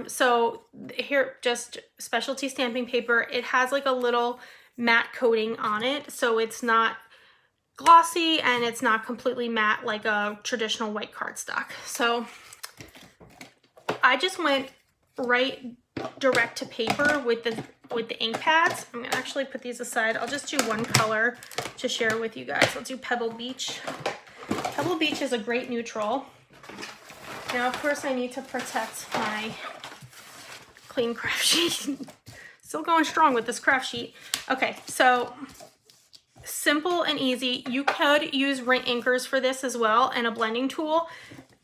So here, just specialty stamping paper. It has like a little matte coating on it, so it's not glossy and it's not completely matte like a traditional white cardstock. So I just went right direct to paper with the ink pads. I'm gonna actually put these aside. I'll just do one color to share with you guys. I'll do Pebble Beach. Pebble Beach is a great neutral. Now, of course, I need to protect my clean craft sheet. Still going strong with this craft sheet. Okay, so simple and easy. You could use ring inkers for this as well, and a blending tool.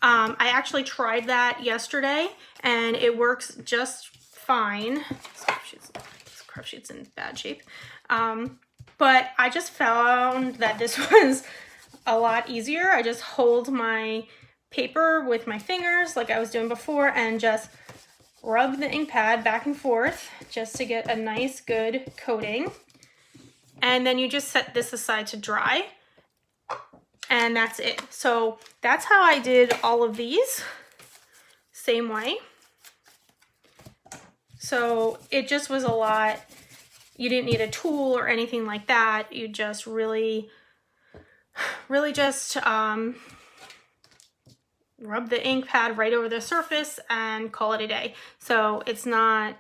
I actually tried that yesterday, and it works just fine. This craft sheet's in bad shape. But I just found that this was a lot easier. I just hold my paper with my fingers like I was doing before and just rub the ink pad back and forth just to get a nice good coating. And then you just set this aside to dry, and that's it. So that's how I did all of these, same way. So it just was a lot. You didn't need a tool or anything like that. You just really just rub the ink pad right over the surface and call it a day. So it's not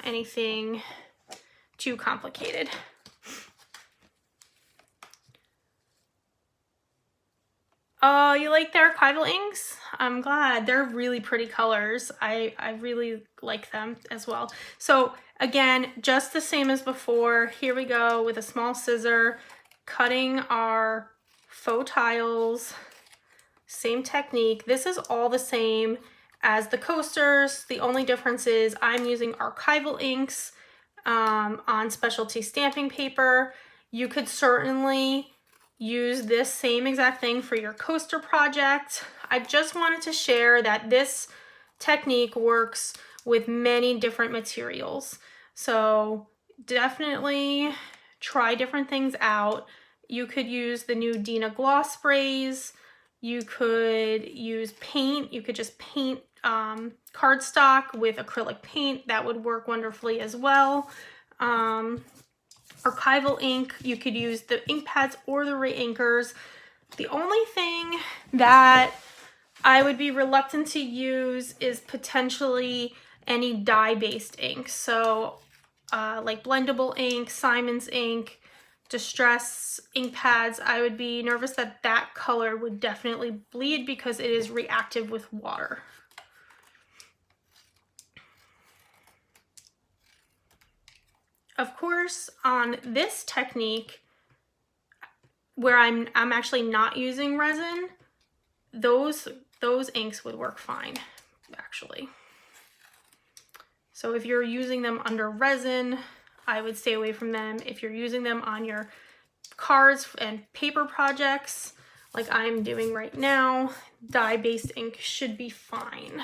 anything too complicated. Oh, you like the archival inks? I'm glad. They're really pretty colors. I really like them as well. So again, just the same as before. Here we go with a small scissor, cutting our faux tiles. Same technique. This is all the same as the coasters. The only difference is I'm using archival inks on specialty stamping paper. You could certainly use this same exact thing for your coaster project. I just wanted to share that this technique works with many different materials. So definitely try different things out. You could use the new Dina gloss sprays. You could use paint. You could just paint cardstock with acrylic paint. That would work wonderfully as well. Archival ink, you could use the ink pads or the reinkers. The only thing that I would be reluctant to use is potentially any dye-based ink. So like blendable ink, Simon's ink, Distress ink pads, I would be nervous that that color would definitely bleed because it is reactive with water. Of course, on this technique, where I'm actually not using resin, those inks would work fine, actually. So if you're using them under resin, I would stay away from them. If you're using them on your cards and paper projects, like I'm doing right now, dye-based ink should be fine.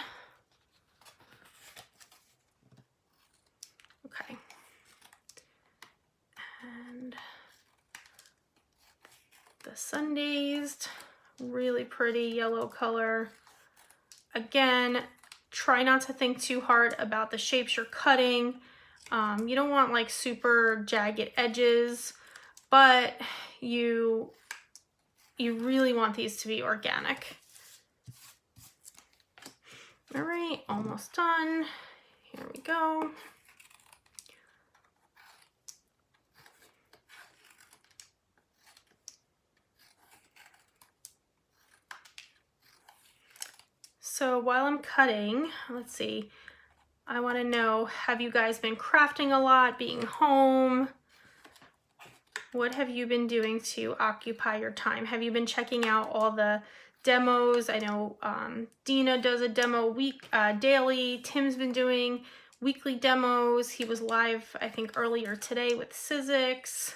the Sun-Dazed, really pretty yellow color. Again, try not to think too hard about the shapes you're cutting. You don't want like super jagged edges, but you really want these to be organic. All right, almost done. Here we go. So while I'm cutting, let's see, I want to know, have you guys been crafting a lot, being home? What have you been doing to occupy your time? Have you been checking out all the demos? I know Dina does a demo daily. Tim's been doing weekly demos. He was live, I think, earlier today with Sizzix.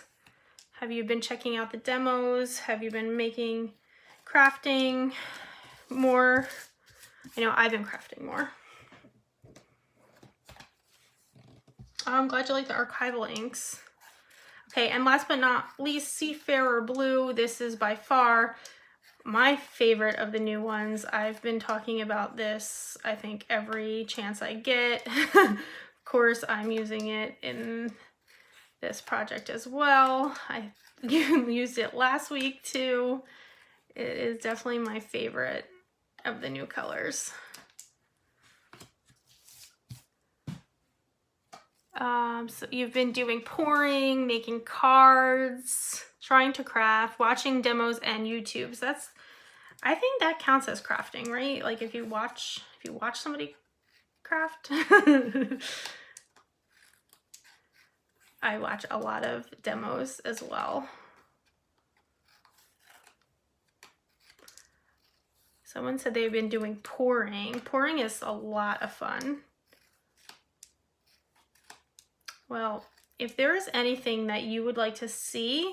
Have you been checking out the demos? Have you been crafting more? I know I've been crafting more. I'm glad you like the archival inks. Okay, and last but not least, Seafarer Blue. This is by far my favorite of the new ones. I've been talking about this, I think, every chance I get. Of course, I'm using it in this project as well. I used it last week too. It is definitely my favorite of the new colors. So you've been doing pouring, making cards, trying to craft, watching demos and YouTubes. I think that counts as crafting, right? Like if you watch somebody craft. I watch a lot of demos as well. Someone said they've been doing pouring. Pouring is a lot of fun. Well, if there is anything that you would like to see,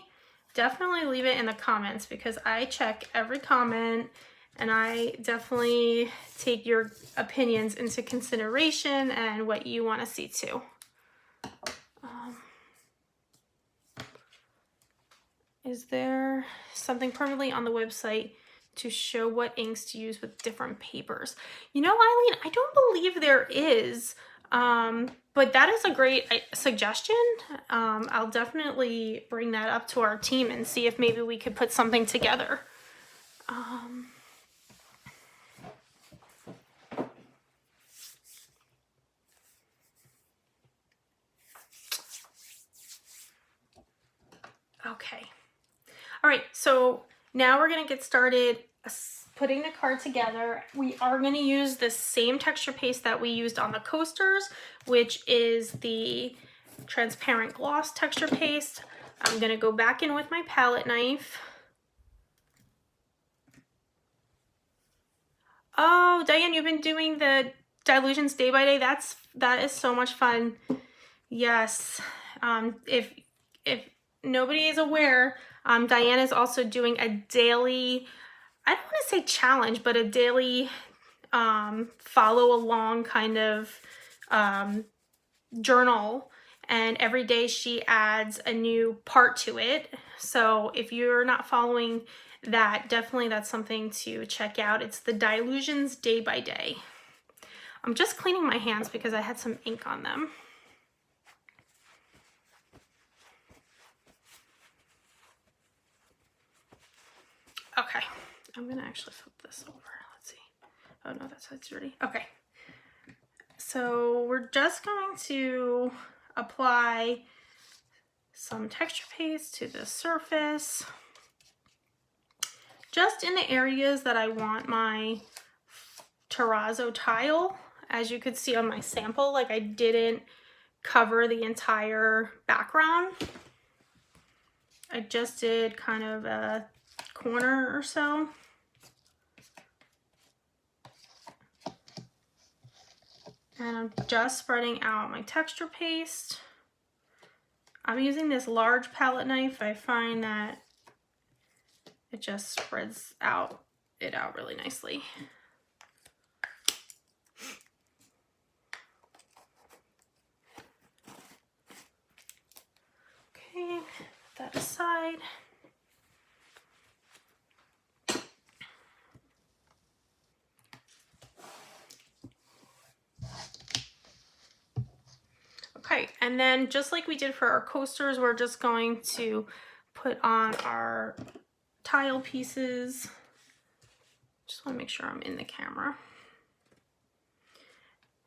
definitely leave it in the comments because I check every comment and I definitely take your opinions into consideration and what you want to see too. Is there something permanently on the website to show what inks to use with different papers? You know, Eileen, I don't believe there is. But that is a great suggestion. I'll definitely bring that up to our team and see if maybe we could put something together. Okay. All right, so now we're gonna get started putting the card together. We are gonna use the same texture paste that we used on the coasters, which is the transparent gloss texture paste. I'm gonna go back in with my palette knife. Oh, Diane, you've been doing the dilutions day by day. That is so much fun. Yes. If nobody is aware, Diane is also doing a daily, I don't want to say challenge, but a daily follow along kind of journal. And every day she adds a new part to it. So if you're not following that, definitely that's something to check out. It's the dilutions day by day. I'm just cleaning my hands because I had some ink on them. Okay, I'm gonna actually flip this over. Let's see. Oh no, that side's dirty. Okay, so we're just going to apply some texture paste to the surface, just in the areas that I want my terrazzo tile. As you could see on my sample, like I didn't cover the entire background. I just did kind of a corner or so. And I'm just spreading out my texture paste. I'm using this large palette knife. I find that it just spreads it out really nicely. Okay, put that aside. Okay, and then just like we did for our coasters, we're just going to put on our tile pieces. Just want to make sure I'm in the camera.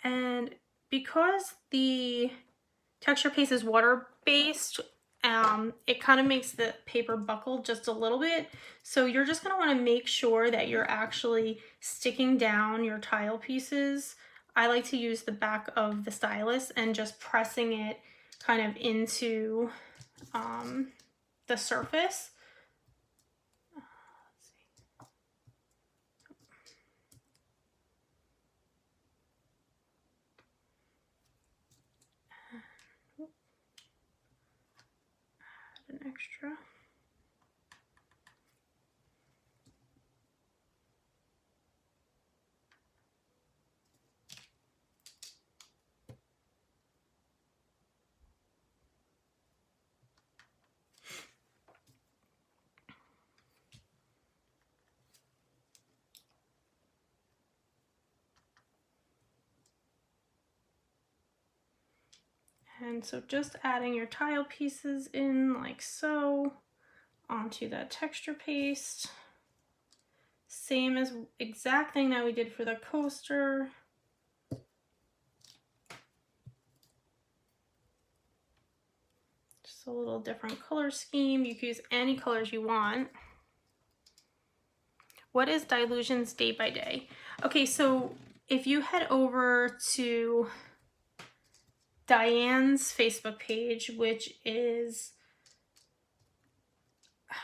And because the texture paste is water-based, it kind of makes the paper buckle just a little bit. So you're just going to want to make sure that you're actually sticking down your tile pieces. I like to use the back of the stylus and just pressing it kind of into the surface. Add an extra. And so just adding your tile pieces in like so onto that texture paste. Same as exact thing that we did for the coaster. Just a little different color scheme. You can use any colors you want. What is Dylusions Day by Day? Okay, so if you head over to Diane's Facebook page, which is, I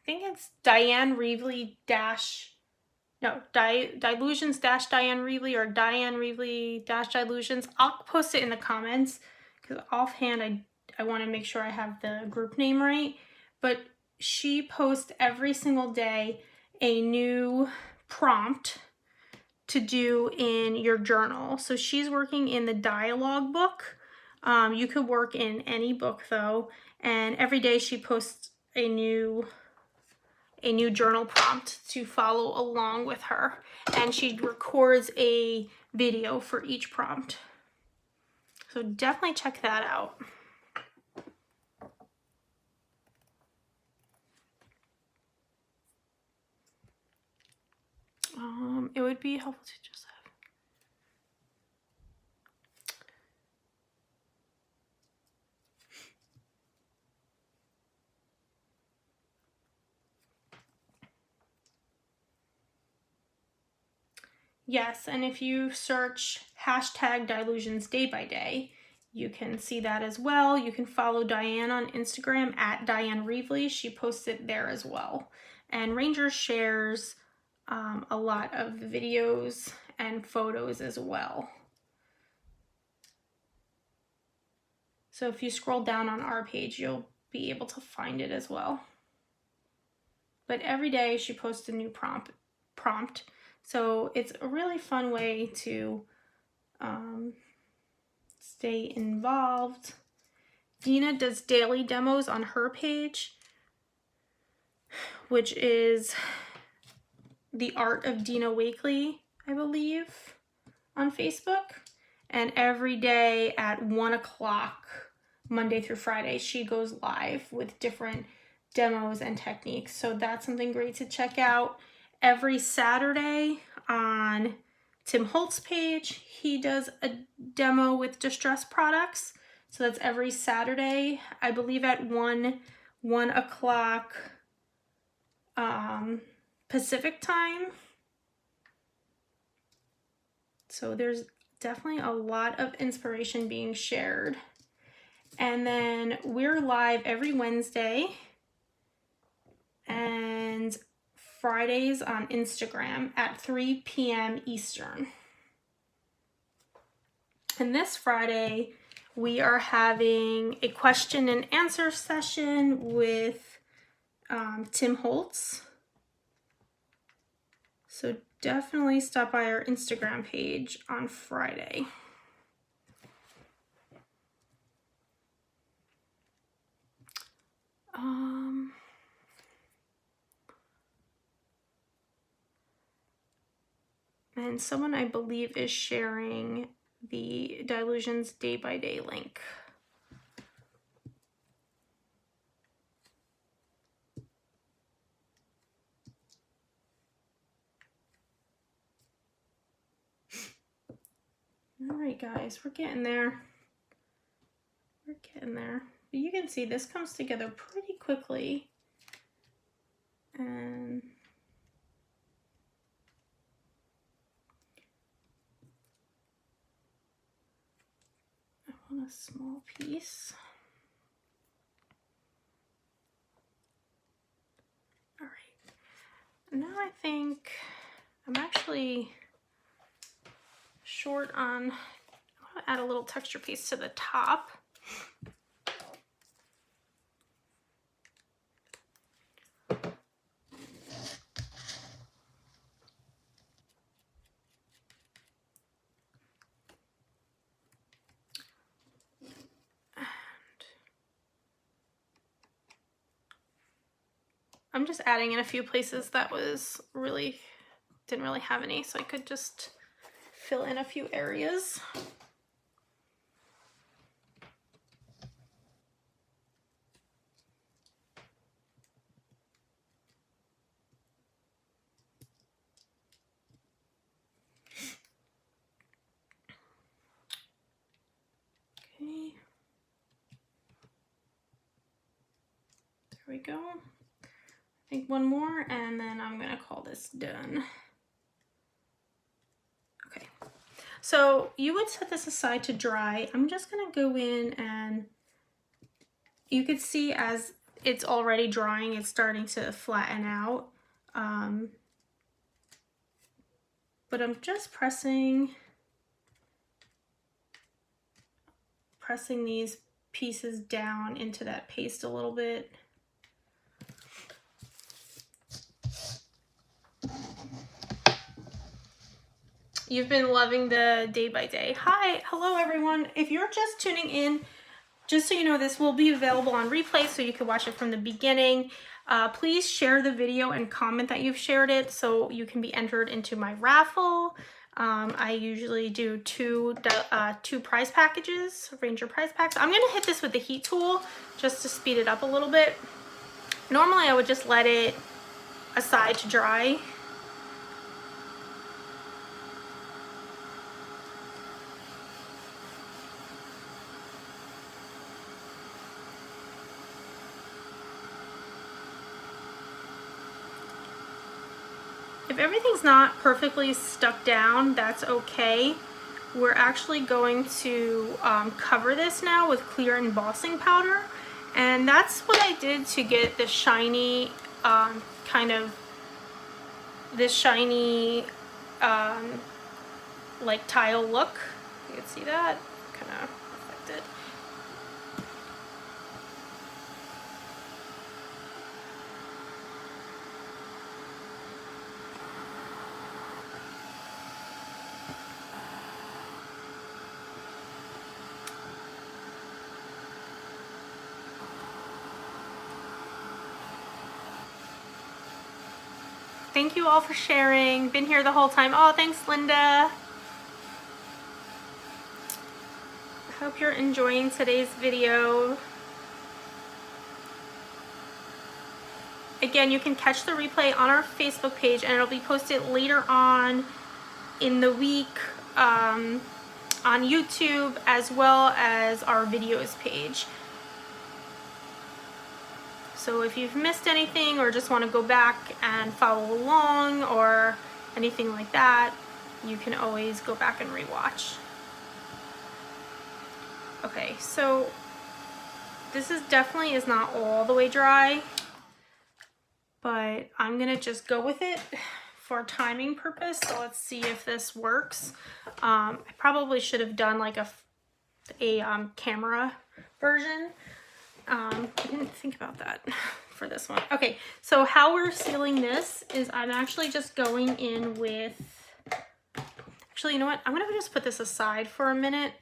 think it's Diane Reevely Dylusions Diane Reevely, or Diane Reevely Dylusions. I'll post it in the comments because offhand I want to make sure I have the group name right. But she posts every single day a new prompt to do in your journal. So she's working in the dialogue book. You could work in any book though, and every day she posts a new journal prompt to follow along with her, and she records a video for each prompt. So definitely check that out. It would be helpful to just have. Yes, and if you search hashtag Dylusions Day by Day, you can see that as well. You can follow Diane on Instagram at Diane Reevely. She posts it there as well. And Ranger shares a lot of videos and photos as well. So if you scroll down on our page, you'll be able to find it as well. But every day she posts a new prompt. So it's a really fun way to stay involved. Dina does daily demos on her page, which is The Art of Dina Wakely, I believe, on Facebook. And every day at 1 o'clock, Monday through Friday, she goes live with different demos and techniques. So that's something great to check out. Every Saturday on Tim Holt's page, he does a demo with distress products. So that's every Saturday, I believe at 1 o'clock Pacific time. So there's definitely a lot of inspiration being shared. And then we're live every Wednesday and Fridays on Instagram at 3 p.m. Eastern. And this Friday, we are having a question and answer session with Tim Holtz. So definitely stop by our Instagram page on Friday. And someone I believe is sharing the Dylusions Day by Day link. All right, guys, we're getting there. We're getting there. But you can see this comes together pretty quickly. And I want a small piece. All right. Now I think I'm actually short on, I want to add a little texture piece to the top. I'm just adding in a few places that didn't really have any, so I could just fill in a few areas. Okay. There we go. I think one more, and then I'm gonna call this done. Okay, so you would set this aside to dry. I'm just gonna go in, and you could see as it's already drying, it's starting to flatten out. But I'm just pressing these pieces down into that paste a little bit. You've been loving the Day by Day. Hi, hello everyone. If you're just tuning in, just so you know, this will be available on replay, so you can watch it from the beginning. Please share the video and comment that you've shared it so you can be entered into my raffle. I usually do two prize packages, Ranger prize packs. I'm gonna hit this with the heat tool just to speed it up a little bit. Normally I would just let it aside to dry. If everything's not perfectly stuck down, that's okay. We're actually going to cover this now with clear embossing powder. And that's what I did to get the shiny, like tile look. You can see that, kind of affected. Thank you all for sharing. Been here the whole time. Oh, thanks, Linda. Hope you're enjoying today's video. Again, you can catch the replay on our Facebook page, and it'll be posted later on in the week on YouTube, as well as our videos page. So if you've missed anything or just want to go back and follow along or anything like that, you can always go back and rewatch. Okay, so this definitely is not all the way dry, but I'm gonna just go with it for timing purpose. So let's see if this works. I probably should have done like a camera version. I didn't think about that for this one. Okay, so how we're sealing this is I'm actually just going in with, actually, you know what? I'm gonna just put this aside for a minute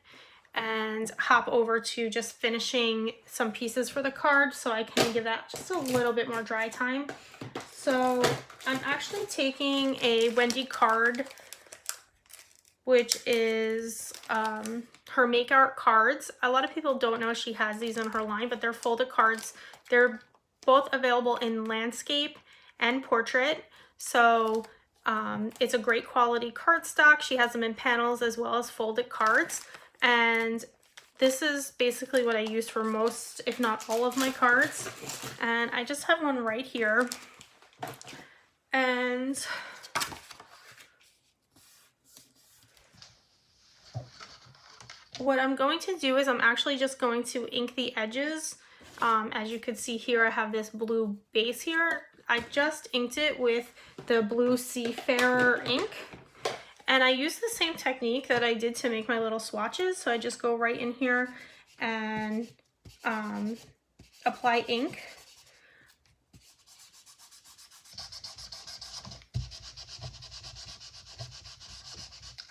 and hop over to just finishing some pieces for the card so I can give that just a little bit more dry time. So I'm actually taking a Wendy card which is her make art cards. A lot of people don't know she has these in her line, but they're folded cards. They're both available in landscape and portrait. So it's a great quality cardstock. She has them in panels as well as folded cards. And this is basically what I use for most, if not all of my cards. And I just have one right here. And what I'm going to do is I'm actually just going to ink the edges. As you can see here, I have this blue base here. I just inked it with the blue Seafarer ink. And I use the same technique that I did to make my little swatches. So I just go right in here and apply ink.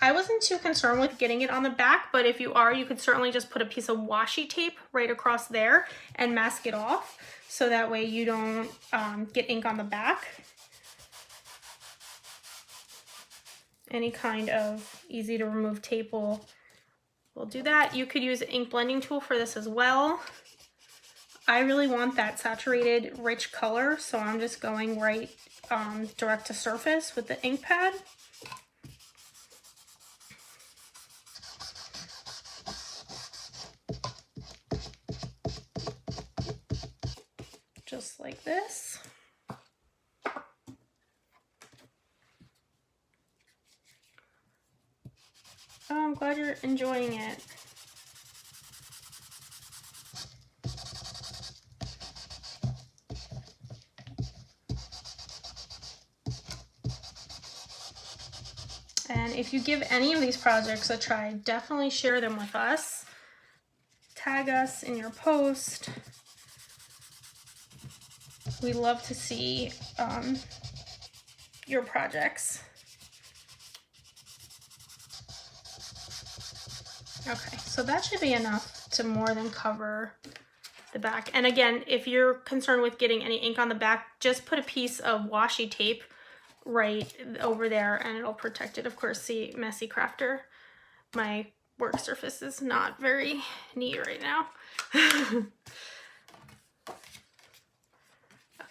I wasn't too concerned with getting it on the back, but if you are, you could certainly just put a piece of washi tape right across there and mask it off, so that way you don't get ink on the back. Any kind of easy to remove tape will do that. You could use an ink blending tool for this as well. I really want that saturated rich color, so I'm just going right direct to surface with the ink pad. Just like this. Oh, I'm glad you're enjoying it. And if you give any of these projects a try, definitely share them with us. Tag us in your post. We love to see your projects. Okay, so that should be enough to more than cover the back. And again, if you're concerned with getting any ink on the back, just put a piece of washi tape right over there and it'll protect it. Of course, see, messy crafter, my work surface is not very neat right now.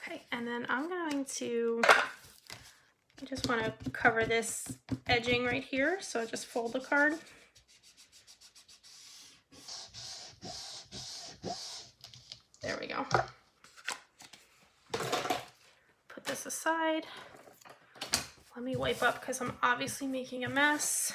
Okay, and then I'm going to, I just want to cover this edging right here, so I just fold the card. There we go. Put this aside. Let me wipe up because I'm obviously making a mess.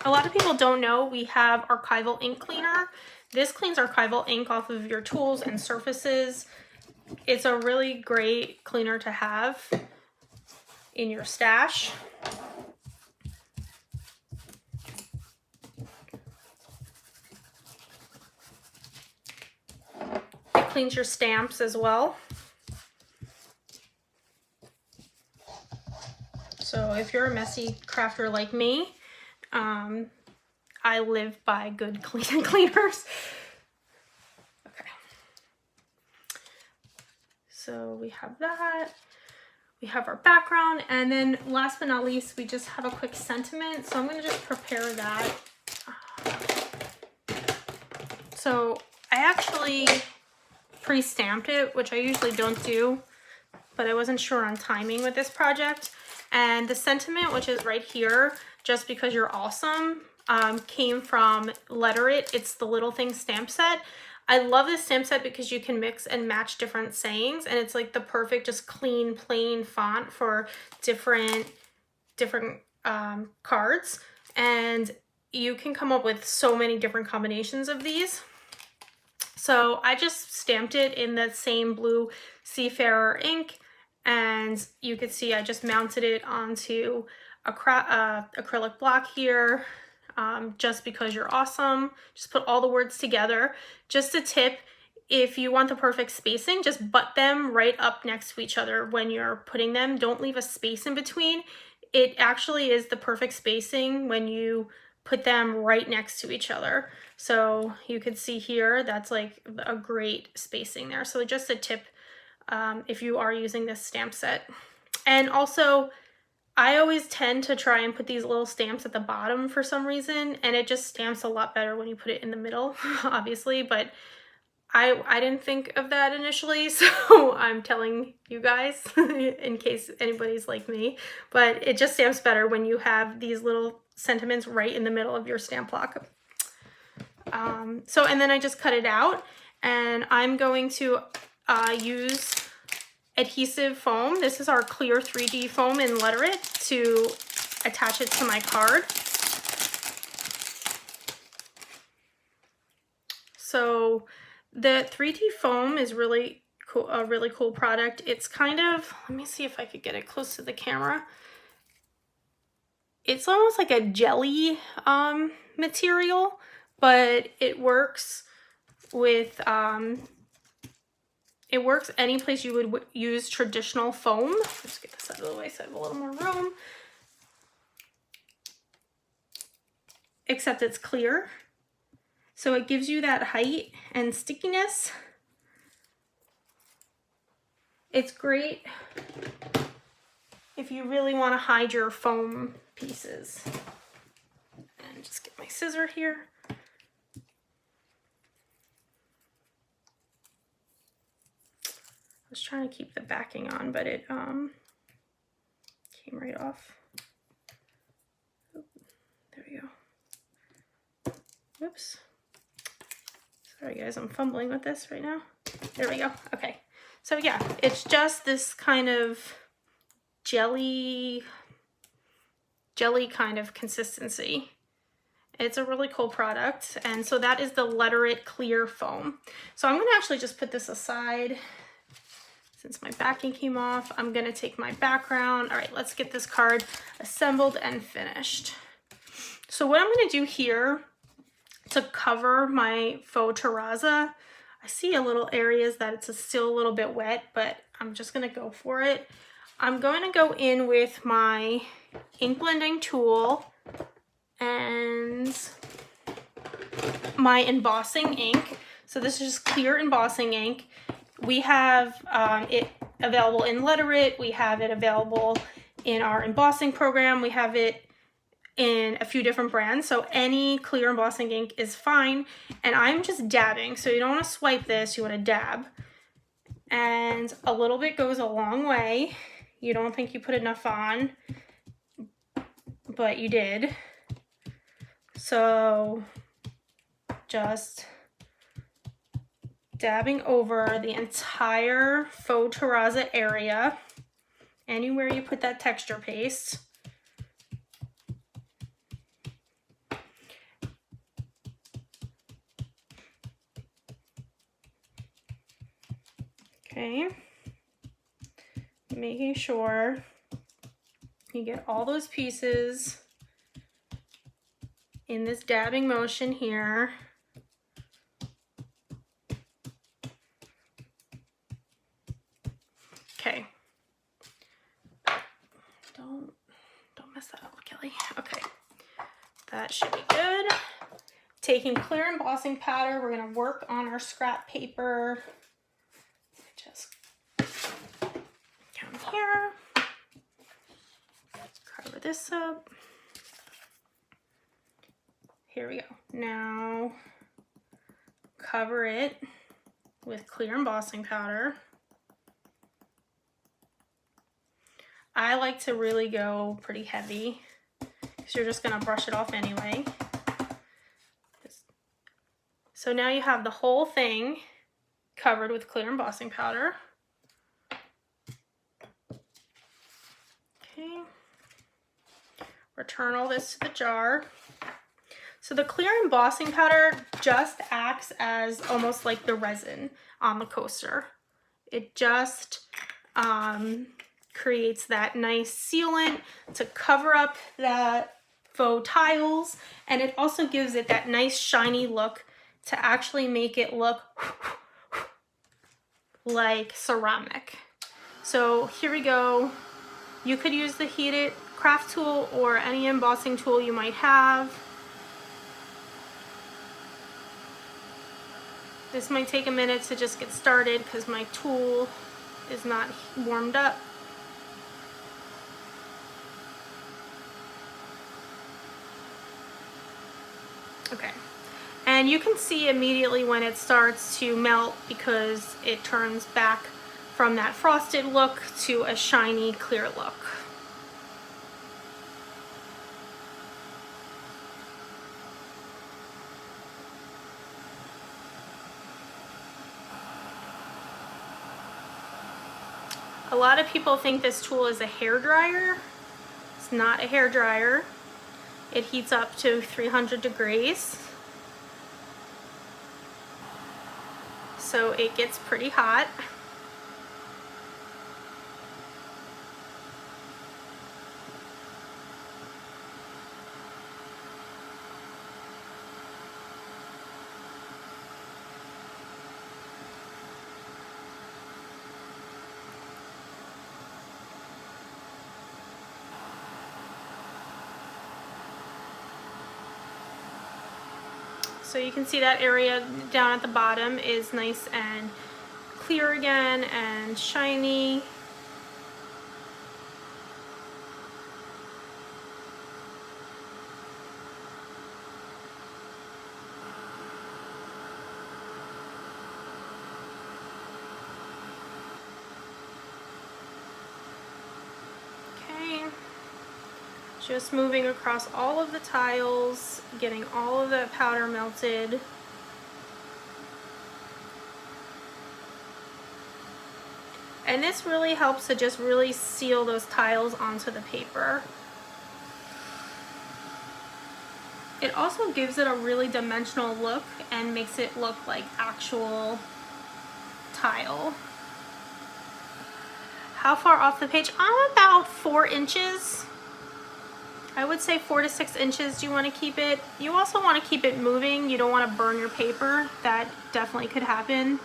A lot of people don't know we have archival ink cleaner. This cleans archival ink off of your tools and surfaces. It's a really great cleaner to have in your stash. It cleans your stamps as well. So if you're a messy crafter like me, I live by good cleaners. Okay. So we have that. We have our background, and then last but not least, we just have a quick sentiment. So I'm going to just prepare that. So I actually pre-stamped it, which I usually don't do, but I wasn't sure on timing with this project. And the sentiment, which is right here, just because you're awesome, came from Letter It. It's the Little Things stamp set. I love this stamp set because you can mix and match different sayings, and it's like the perfect, just clean, plain font for different cards. And you can come up with so many different combinations of these. So I just stamped it in the same blue Seafarer ink, and you can see I just mounted it onto acrylic block here. Just because you're awesome. Just put all the words together. Just a tip, if you want the perfect spacing, just butt them right up next to each other when you're putting them. Don't leave a space in between. It actually is the perfect spacing when you put them right next to each other. So you can see here, that's like a great spacing there. So just a tip if you are using this stamp set. And also, I always tend to try and put these little stamps at the bottom for some reason, and it just stamps a lot better when you put it in the middle, obviously, but I didn't think of that initially, so I'm telling you guys in case anybody's like me, but it just stamps better when you have these little sentiments right in the middle of your stamp block. And then I just cut it out, and I'm going to use adhesive foam. This is our clear 3D foam in Letter It to attach it to my card. So the 3D foam is really cool, a really cool product. It's kind of, let me see if I could get it close to the camera. It's almost like a jelly material, but it works with, it works any place you would use traditional foam. Let's get this out of the way so I have a little more room. Except it's clear. So it gives you that height and stickiness. It's great if you really want to hide your foam pieces. And just get my scissor here. I was trying to keep the backing on, but it came right off. There we go. Whoops. Sorry guys, I'm fumbling with this right now. There we go. Okay. So yeah, it's just this kind of jelly kind of consistency. It's a really cool product. And so that is the Letter It clear foam. So I'm going to actually just put this aside. Since my backing came off, I'm going to take my background. All right, let's get this card assembled and finished. So what I'm going to do here to cover my Faux Terrazzo, I see a little areas that it's still a little bit wet, but I'm just going to go for it. I'm going to go in with my ink blending tool and my embossing ink. So this is just clear embossing ink. We have it available in Letter It. We have it available in our embossing program. We have it in a few different brands. So any clear embossing ink is fine. And I'm just dabbing. So you don't want to swipe this, you want to dab. And a little bit goes a long way. You don't think you put enough on, but you did. So just dabbing over the entire Faux Terrazzo area, anywhere you put that texture paste. Okay, making sure you get all those pieces in this dabbing motion here. Okay, don't mess that up, Kelly. Okay, that should be good. Taking clear embossing powder, we're gonna work on our scrap paper. Just come here, let's cover this up. Here we go. Now cover it with clear embossing powder. I like to really go pretty heavy because you're just going to brush it off anyway. So now you have the whole thing covered with clear embossing powder. Okay. Return all this to the jar. So the clear embossing powder just acts as almost like the resin on the coaster. It just creates that nice sealant to cover up that faux tiles, and it also gives it that nice shiny look to actually make it look like ceramic. So here we go. You could use the heated craft tool or any embossing tool you might have. This might take a minute to just get started because my tool is not warmed up. Okay. And you can see immediately when it starts to melt because it turns back from that frosted look to a shiny, clear look. A lot of people think this tool is a hair dryer. It's not a hair dryer. It heats up to 300 degrees. So it gets pretty hot. So you can see that area down at the bottom is nice and clear again and shiny. Okay, just moving across all of the tiles, getting all of the powder melted. And this really helps to just really seal those tiles onto the paper. It also gives it a really dimensional look and makes it look like actual tile. How far off the page? I'm about 4 inches. I would say 4 to 6 inches. Do you want to keep it? You also want to keep it moving. You don't want to burn your paper. That definitely could happen.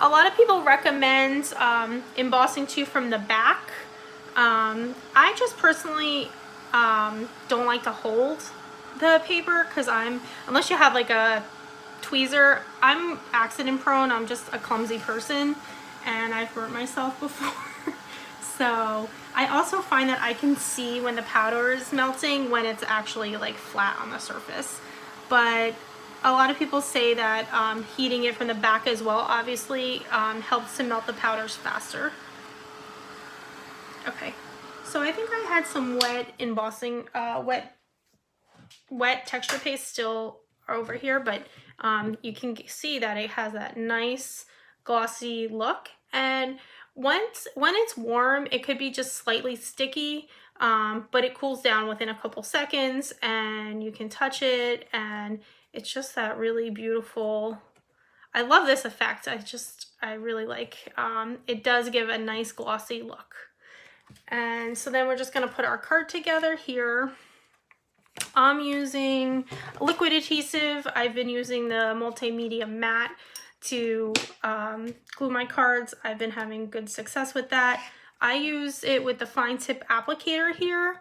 A lot of people recommend embossing too from the back. I just personally don't like to hold the paper because unless you have like a tweezer, I'm accident prone. I'm just a clumsy person and I've burnt myself before. So I also find that I can see when the powder is melting when it's actually like flat on the surface. But a lot of people say that heating it from the back as well obviously helps to melt the powders faster. Okay, so I think I had some wet embossing, wet texture paste still over here, but you can see that it has that nice glossy look. And when it's warm, it could be just slightly sticky, but it cools down within a couple seconds and you can touch it and it's just that really beautiful. I love this effect. I really like, it does give a nice glossy look. And so then we're just going to put our card together here. I'm using liquid adhesive. I've been using the multimedia matte to glue my cards. I've been having good success with that. I use it with the fine tip applicator here.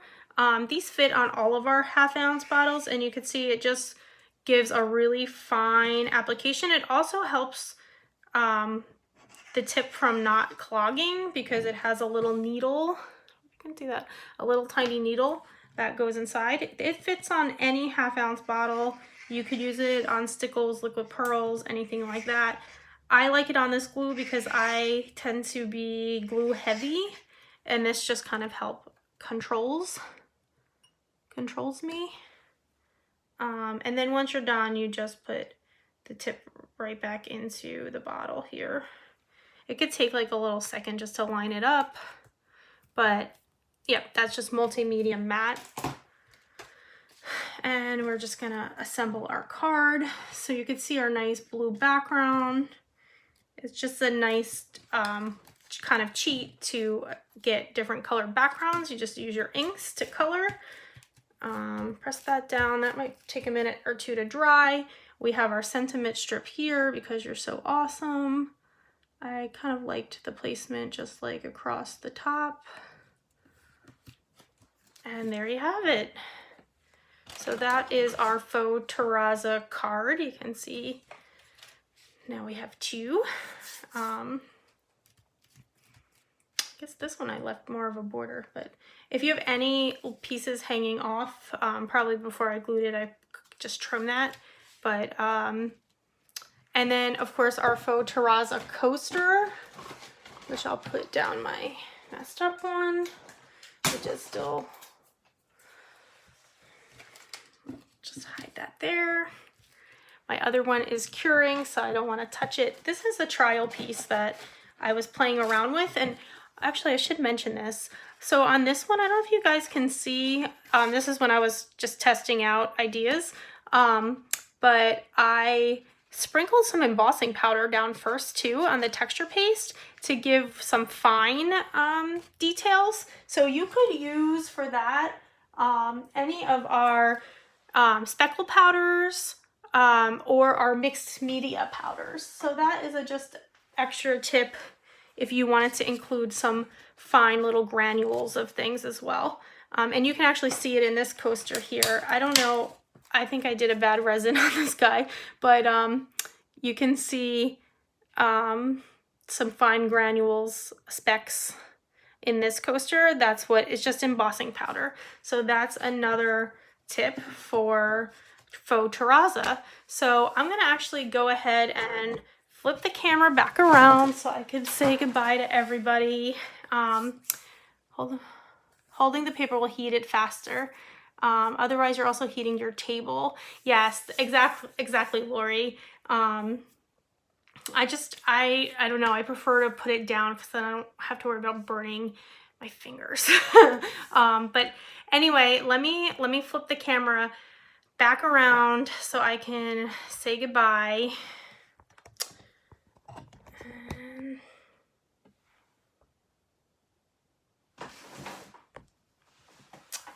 These fit on all of our 1/2 ounce bottles and you can see it just gives a really fine application. It also helps the tip from not clogging because it has a little needle. You can do that, a little tiny needle that goes inside. It fits on any 1/2 ounce bottle. You could use it on stickles, liquid pearls, anything like that. I like it on this glue because I tend to be glue heavy and this just kind of controls me. And then once you're done, you just put the tip right back into the bottle here. It could take like a little second just to line it up, but yep, that's just multimedia matte. And we're just gonna assemble our card. So you can see our nice blue background. It's just a nice kind of cheat to get different colored backgrounds. You just use your inks to color. Press that down. That might take a minute or two to dry. We have our sentiment strip here because you're so awesome. I kind of liked the placement just like across the top. And there you have it. So that is our Faux Terrazzo card. You can see now we have 2. guess this one I left more of a border, but if you have any pieces hanging off, probably before I glued it, I just trim that. But, and then of course our Faux Terrazzo coaster, which I'll put down my messed up one, which is still, just hide that there. My other one is curing, so I don't want to touch it. This is a trial piece that I was playing around with, and actually I should mention this. So on this one, I don't know if you guys can see, this is when I was just testing out ideas, but I sprinkled some embossing powder down first too on the texture paste to give some fine details. So you could use for that any of our speckle powders, or our mixed media powders. So that is a just extra tip if you wanted to include some fine little granules of things as well. And you can actually see it in this coaster here. I don't know, I think I did a bad resin on this guy, but you can see some fine granules, specks in this coaster. That's what it's just embossing powder. So that's another tip for Faux Terrazzo. So I'm gonna actually go ahead and flip the camera back around so I could say goodbye to everybody. Holding the paper will heat it faster. Otherwise you're also heating your table. Yes, exactly, Lori. I don't know, I prefer to put it down because then I don't have to worry about burning my fingers. But anyway, let me flip the camera back around so I can say goodbye.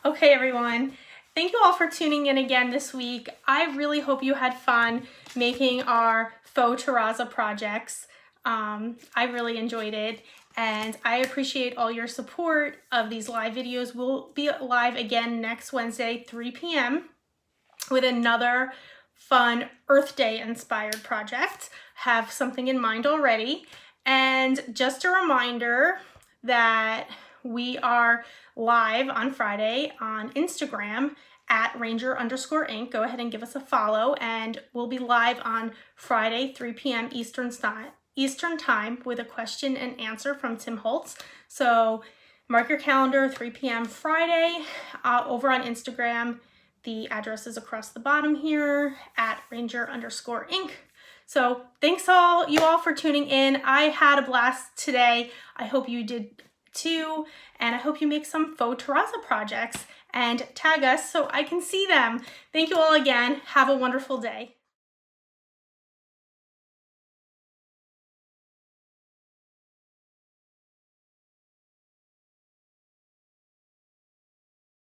Okay, everyone. Thank you all for tuning in again this week. I really hope you had fun making our Faux Terrazzo projects. I really enjoyed it, and I appreciate all your support of these live videos. We'll be live again next Wednesday, 3 p.m. with another fun Earth Day inspired project. Have something in mind already. And just a reminder that we are live on Friday on Instagram at Ranger_Inc. Go ahead and give us a follow, and we'll be live on Friday, 3 p.m. Eastern time with a question and answer from Tim Holtz. So mark your calendar, 3 p.m. Friday, over on Instagram. The address is across the bottom here at Ranger_Inc. So thanks you all for tuning in. I had a blast today. I hope you did too. And I hope you make some Faux Terrazzo projects and tag us so I can see them. Thank you all again. Have a wonderful day.